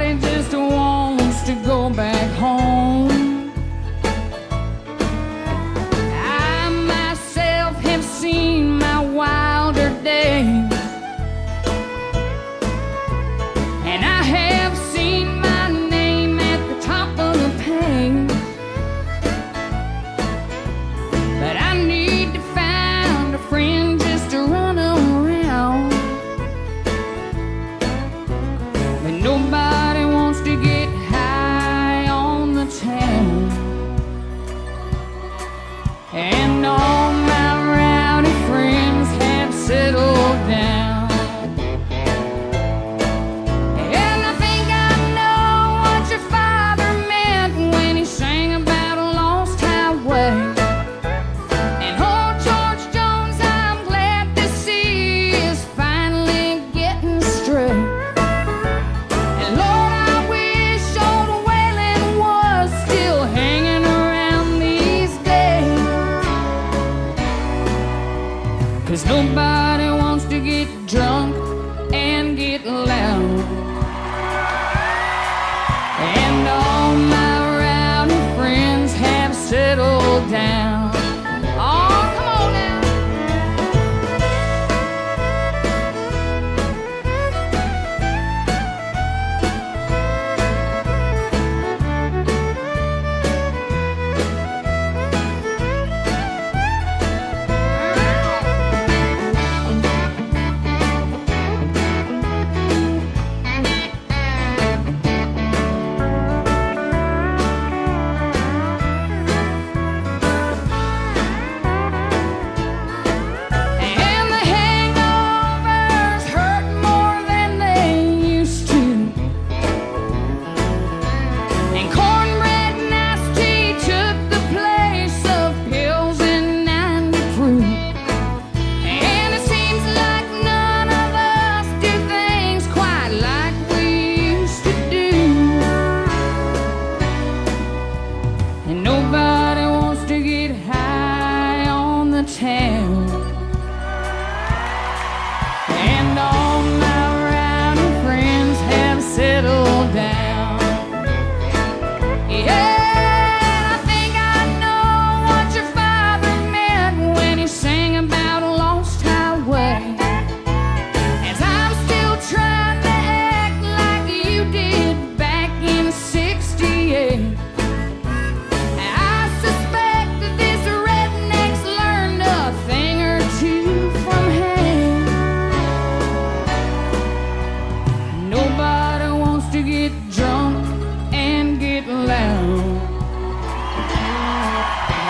get drunk and get loud.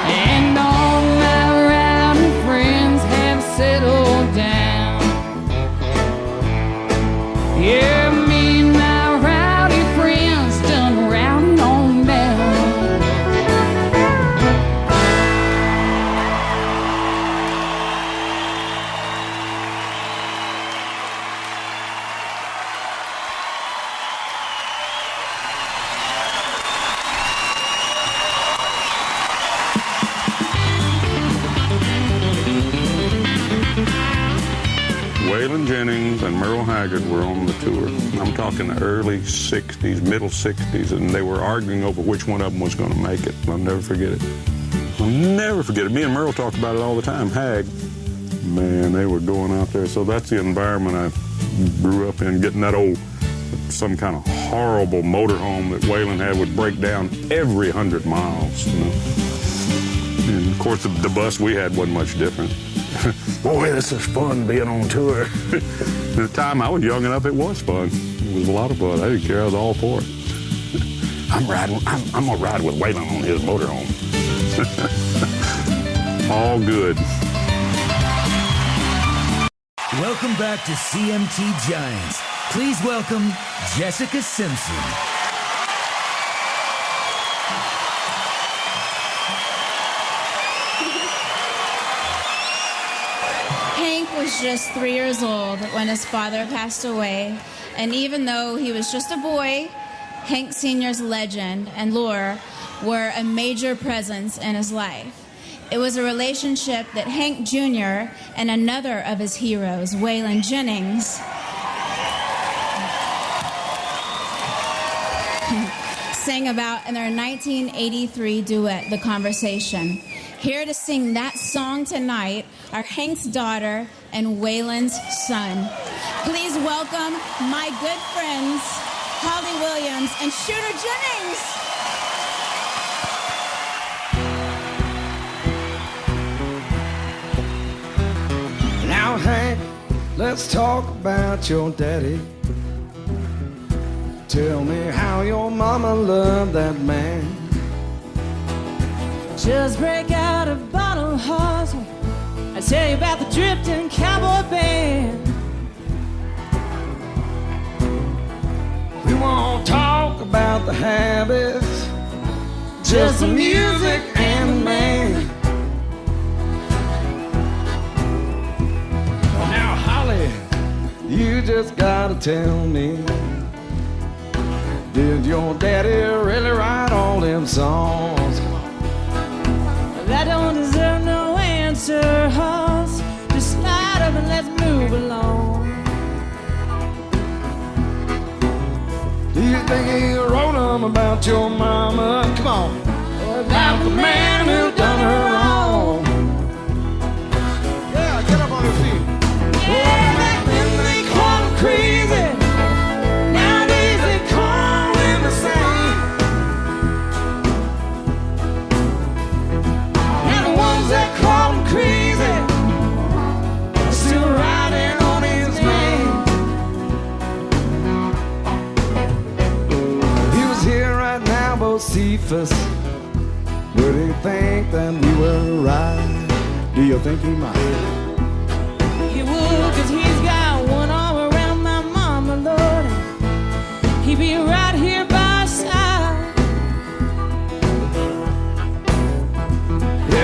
And all my rowdy friends have settled down. Yeah, me and my rowdy friends done rowdy on down. Waylon Jennings and Merle Haggard were on the tour. I'm talking the early 60s, middle 60s, and they were arguing over which one of them was going to make it. I'll never forget it. I'll never forget it. Me and Merle talk about it all the time. Hag, man, they were going out there. So that's the environment I grew up in, getting that old, some kind of horrible motorhome that Waylon had would break down every 100 miles. You know? And of course, the bus we had wasn't much different. Boy, this is fun being on tour. At the time I was young enough, it was fun. It was a lot of fun. I didn't care. I was all for it. I'm going to ride with Waylon on his motorhome. All good. Welcome back to CMT Giants. Please welcome Jessica Simpson. Hank was just 3 years old when his father passed away, and even though he was just a boy, Hank Sr.'s legend and lore were a major presence in his life. It was a relationship that Hank Jr. and another of his heroes, Waylon Jennings, sang about in their 1983 duet, The Conversation. Here to sing that song tonight are Hank's daughter and Waylon's son. Please welcome my good friends, Holly Williams and Shooter Jennings. Now, Hank, let's talk about your daddy. Tell me how your mama loved that man. Just break out a bottle horse. I tell you about the drifting cowboy band. We won't talk about the habits, just the music and the man. Now, Holly, you just gotta tell me, did your daddy really write all them songs? That don't deserve no answer, horse. Just slide up and let's move along. Do you think he wrote them about your mama? Come on. Or about the man who done her wrong? Yeah, get up on your feet. Yeah, back then they called him crazy. Nowadays they call him the same. Now the ones that call him crazy are still riding on his name. He was here right now, Bocephus. Would he think that we were right? Do you think he might? He would, 'cause he's got one arm around my mama, Lord. He'd be right here by our side.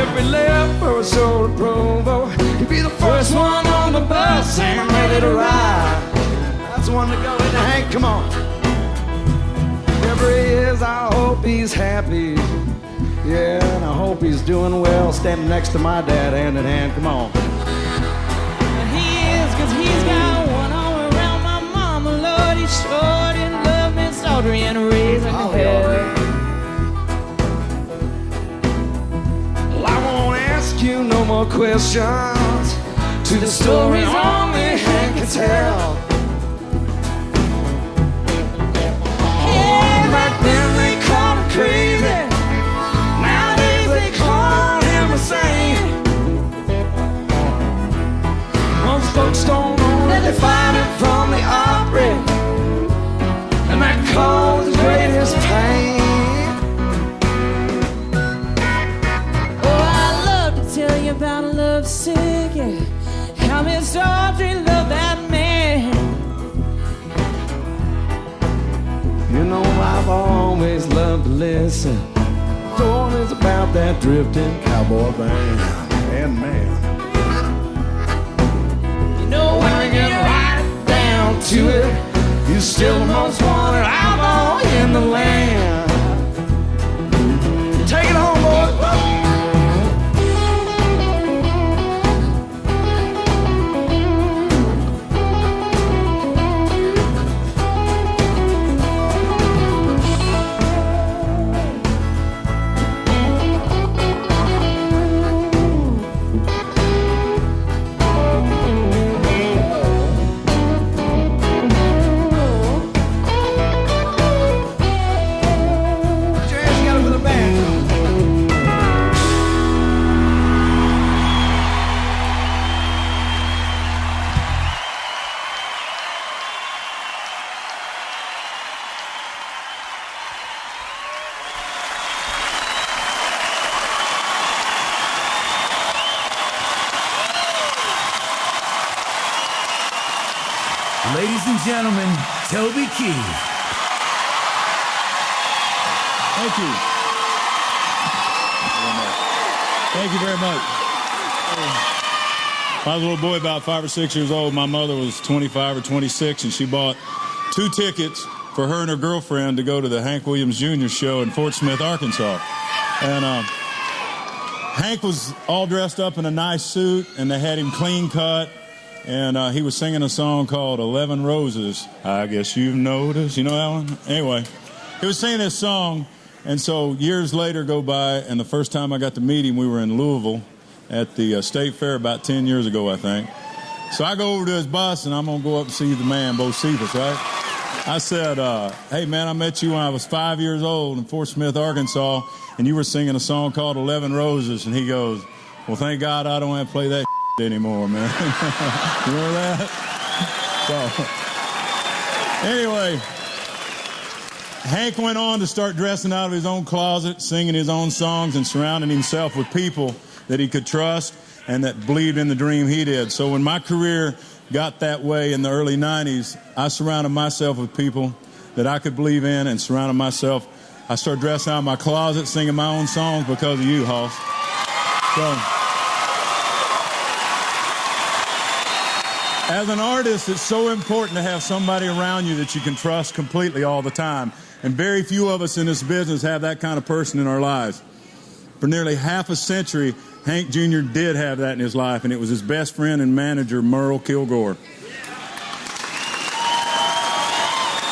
Every left or a shoulder provo, he'd be the first one on the bus and ready to ride. That's the one to go in the Hank, come on. Wherever he is, I hope he's happy. Yeah, and I hope he's doing well, standing next to my dad hand in hand, come on. And he is, 'cause he's got one arm around my mama, Lord. He sure didn't love Miss Audrey and raising hell. Well, I won't ask you no more questions to the stories only Hank can tell. Yeah, back then they called him crazy. Nowadays they call him the same. Most folks don't know that they find him from the Opry, and that call knows the greatest pain. Oh, I love to tell you about a love sick, yeah. How Miss Audrey loved that man. You know I've always loved to listen. Stories about that drifting cowboy band. And man, You know when we get right down to it, you're still the most wanted outlaw in the land. Take it home, boys. Ladies and gentlemen, Toby Keith. Thank you. Thank you very much. When I was a little boy, about 5 or 6 years old, my mother was 25 or 26, and she bought 2 tickets for her and her girlfriend to go to the Hank Williams Jr. show in Fort Smith, Arkansas. And Hank was all dressed up in a nice suit, and they had him clean cut. And he was singing a song called 11 Roses. I guess you've noticed. You know that one? Anyway, he was singing this song. And so years later go by, and the first time I got to meet him, we were in Louisville at the State Fair about 10 years ago, I think. So I go over to his bus, and I'm going to go up and see the man, Bo Cephas, right? I said, hey, man, I met you when I was 5 years old in Fort Smith, Arkansas, and you were singing a song called 11 Roses. And he goes, well, thank God I don't have to play that anymore, man. You remember that? So, anyway, Hank went on to start dressing out of his own closet, singing his own songs, and surrounding himself with people that he could trust and that believed in the dream he did. So when my career got that way in the early 90s, I surrounded myself with people that I could believe in and surrounded myself. I started dressing out of my closet, singing my own songs because of you, Hoss. So, as an artist, it's so important to have somebody around you that you can trust completely all the time. And very few of us in this business have that kind of person in our lives. For nearly half a century, Hank Jr. did have that in his life, and it was his best friend and manager, Merle Kilgore.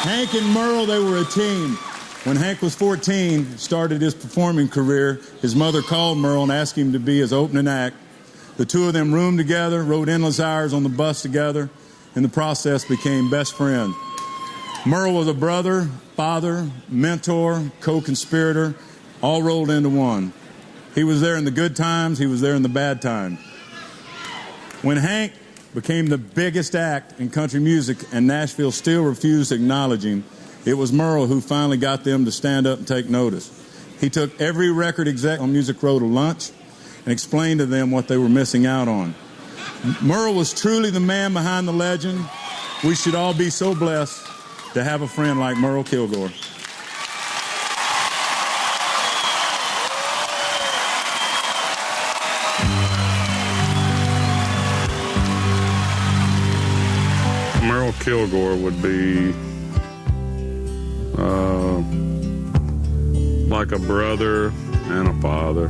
Hank and Merle, they were a team. When Hank was 14, started his performing career, his mother called Merle and asked him to be his opening act. The two of them roomed together, rode endless hours on the bus together. In the process, became best friends. Merle was a brother, father, mentor, co-conspirator, all rolled into one. He was there in the good times, he was there in the bad times. When Hank became the biggest act in country music and Nashville still refused to acknowledge him, it was Merle who finally got them to stand up and take notice. He took every record exec on Music Row to lunch and explained to them what they were missing out on. Merle was truly the man behind the legend. We should all be so blessed to have a friend like Merle Kilgore. Merle Kilgore would be like a brother and a father.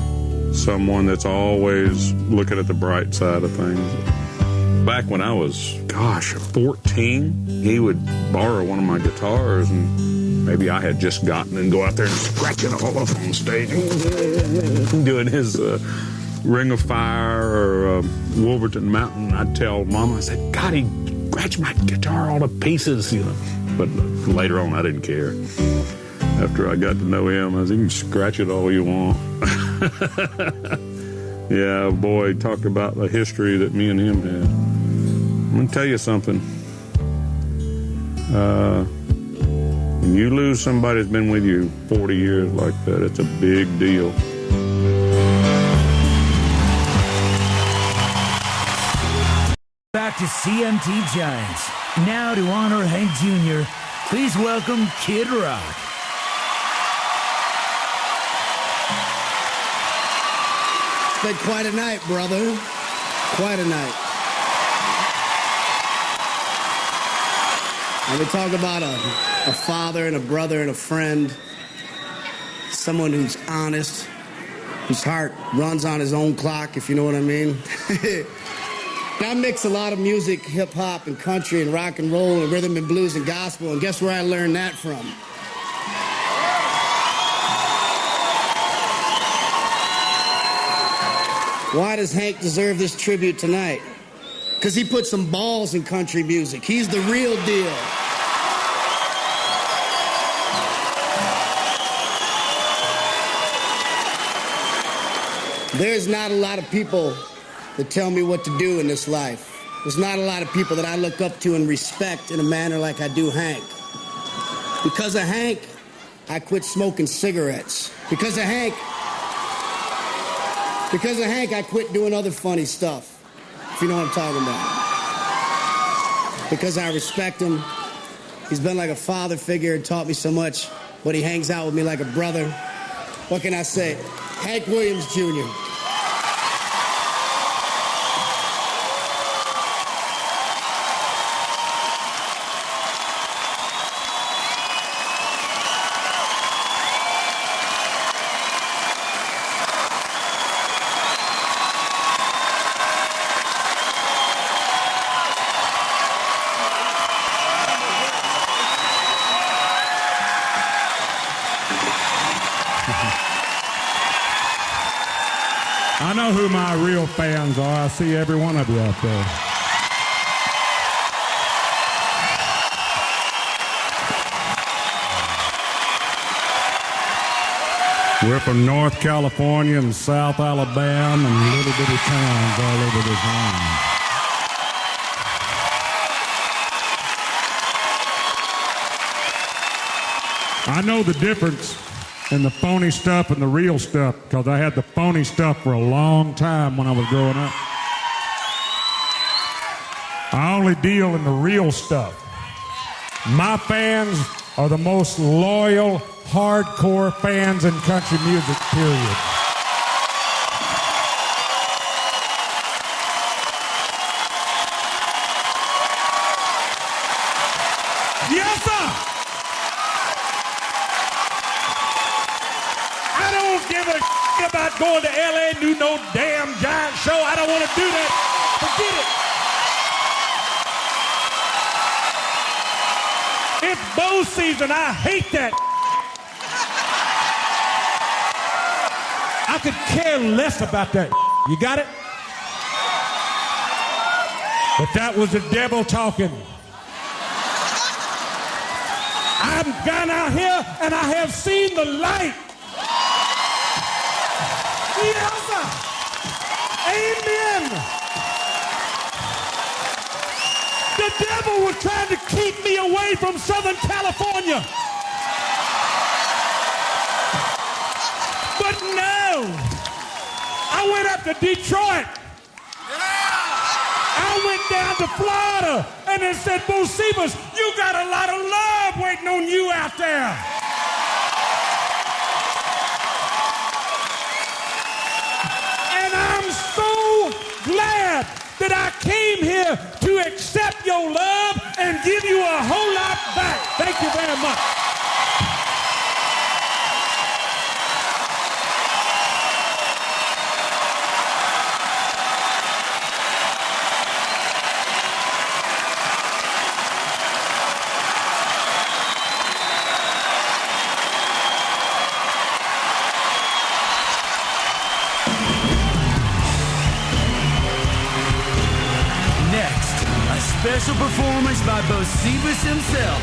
Someone that's always looking at the bright side of things. Back when I was, 14, he would borrow one of my guitars, and maybe I had just gotten and go out there and scratch it all up on stage, doing his Ring of Fire or Wolverton Mountain. I'd tell Mama, I said, God, he scratched my guitar all to pieces, you know. But later on, I didn't care. After I got to know him, I said, you can scratch it all you want. Yeah, boy, talked about the history that me and him had. I'm going to tell you something. When you lose somebody that's been with you 40 years like that, it's a big deal. Back to CMT Giants. Now to honor Hank Jr., please welcome Kid Rock. It's been quite a night, brother. Quite a night. And we talk about a father and a brother and a friend, someone who's honest, whose heart runs on his own clock, if you know what I mean. I mix a lot of music, hip-hop and country and rock and roll and rhythm and blues and gospel, and guess where I learned that from? Why does Hank deserve this tribute tonight? Because he put some balls in country music. He's the real deal. There's not a lot of people that tell me what to do in this life. There's not a lot of people that I look up to and respect in a manner like I do Hank. Because of Hank, I quit smoking cigarettes. Because of Hank, I quit doing other funny stuff, if you know what I'm talking about. Because I respect him. He's been like a father figure and taught me so much, but he hangs out with me like a brother. What can I say? Hank Williams Jr. I know who my real fans are. I see every one of you out there. We're from North California and South Alabama and little bitty towns all over this land. I know the difference in the phony stuff and the real stuff, because I had the phony stuff for a long time when I was growing up. I only deal in the real stuff. My fans are the most loyal, hardcore fans in country music, period. Yes, sir! I don't give a about going to L.A. and do no damn giant show. I don't want to do that. Forget it. It's bow season. I hate that. I could care less about that. You got it? But that was the devil talking. I've gone out here and I have seen the light. Yes, sir. Amen. The devil was trying to keep me away from Southern California. But no. I went up to Detroit. I went down to Florida and they said, Bocephus, you got a lot of love waiting on you out there. Glad that I came here to accept your love and give you a whole lot back. Thank you very much. Special performance by Bocephus himself,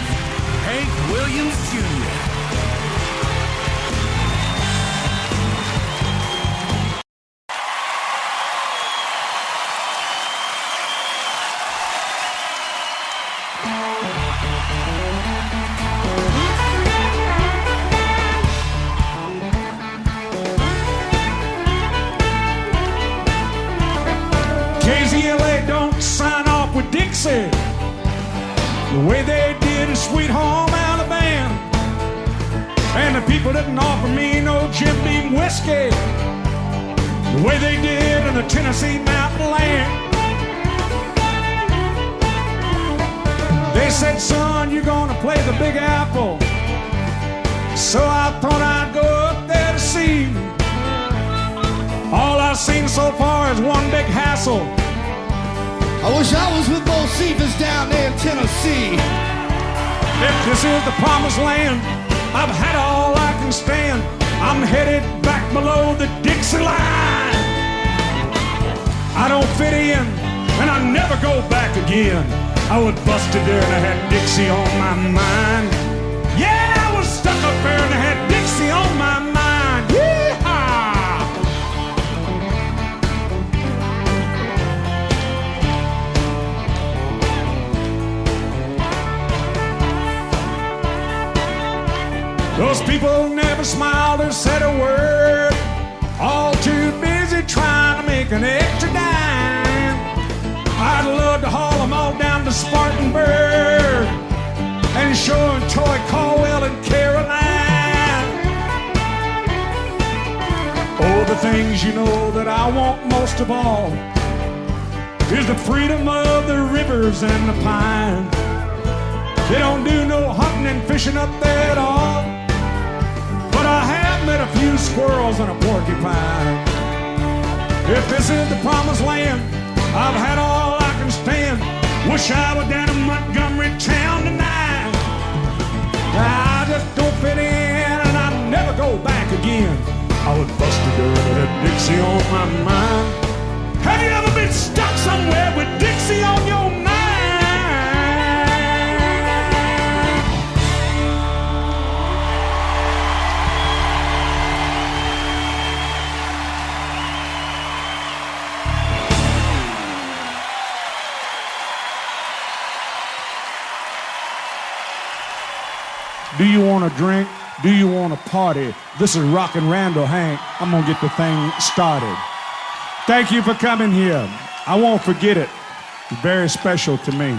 Hank Williams Jr. And the people didn't offer me no Jim Beam whiskey the way they did in the Tennessee mountain land. They said, son, you're gonna play the Big Apple. So I thought I'd go up there to see. All I've seen so far is one big hassle. I wish I was with both Cephas down there in Tennessee. If this is the promised land, I've had all I can stand. I'm headed back below the Dixie line. I don't fit in, and I never go back again. I was busted there and I had Dixie on my mind. Yeah, I was stuck up there and I had Dixie on my mind. Yee-haw! Those people never smiled or said a word, all too busy trying to make an extra dime. I'd love to haul them all down to Spartanburg and show them Troy, Caldwell, and Caroline. Oh, the things you know that I want most of all is the freedom of the rivers and the pine. They don't do no hunting and fishing up there at all, but I have met a few squirrels and a porcupine. If this is the promised land, I've had all I can stand. Wish I was down in Montgomery town tonight. I just don't fit in and I never go back again. I was busted there with a Dixie on my mind. Have you ever been stuck somewhere with Dixie on your mind? Do you want to drink? Do you want to party? This is Rockin' Randall Hank. I'm going to get the thing started. Thank you for coming here. I won't forget it. It's very special to me.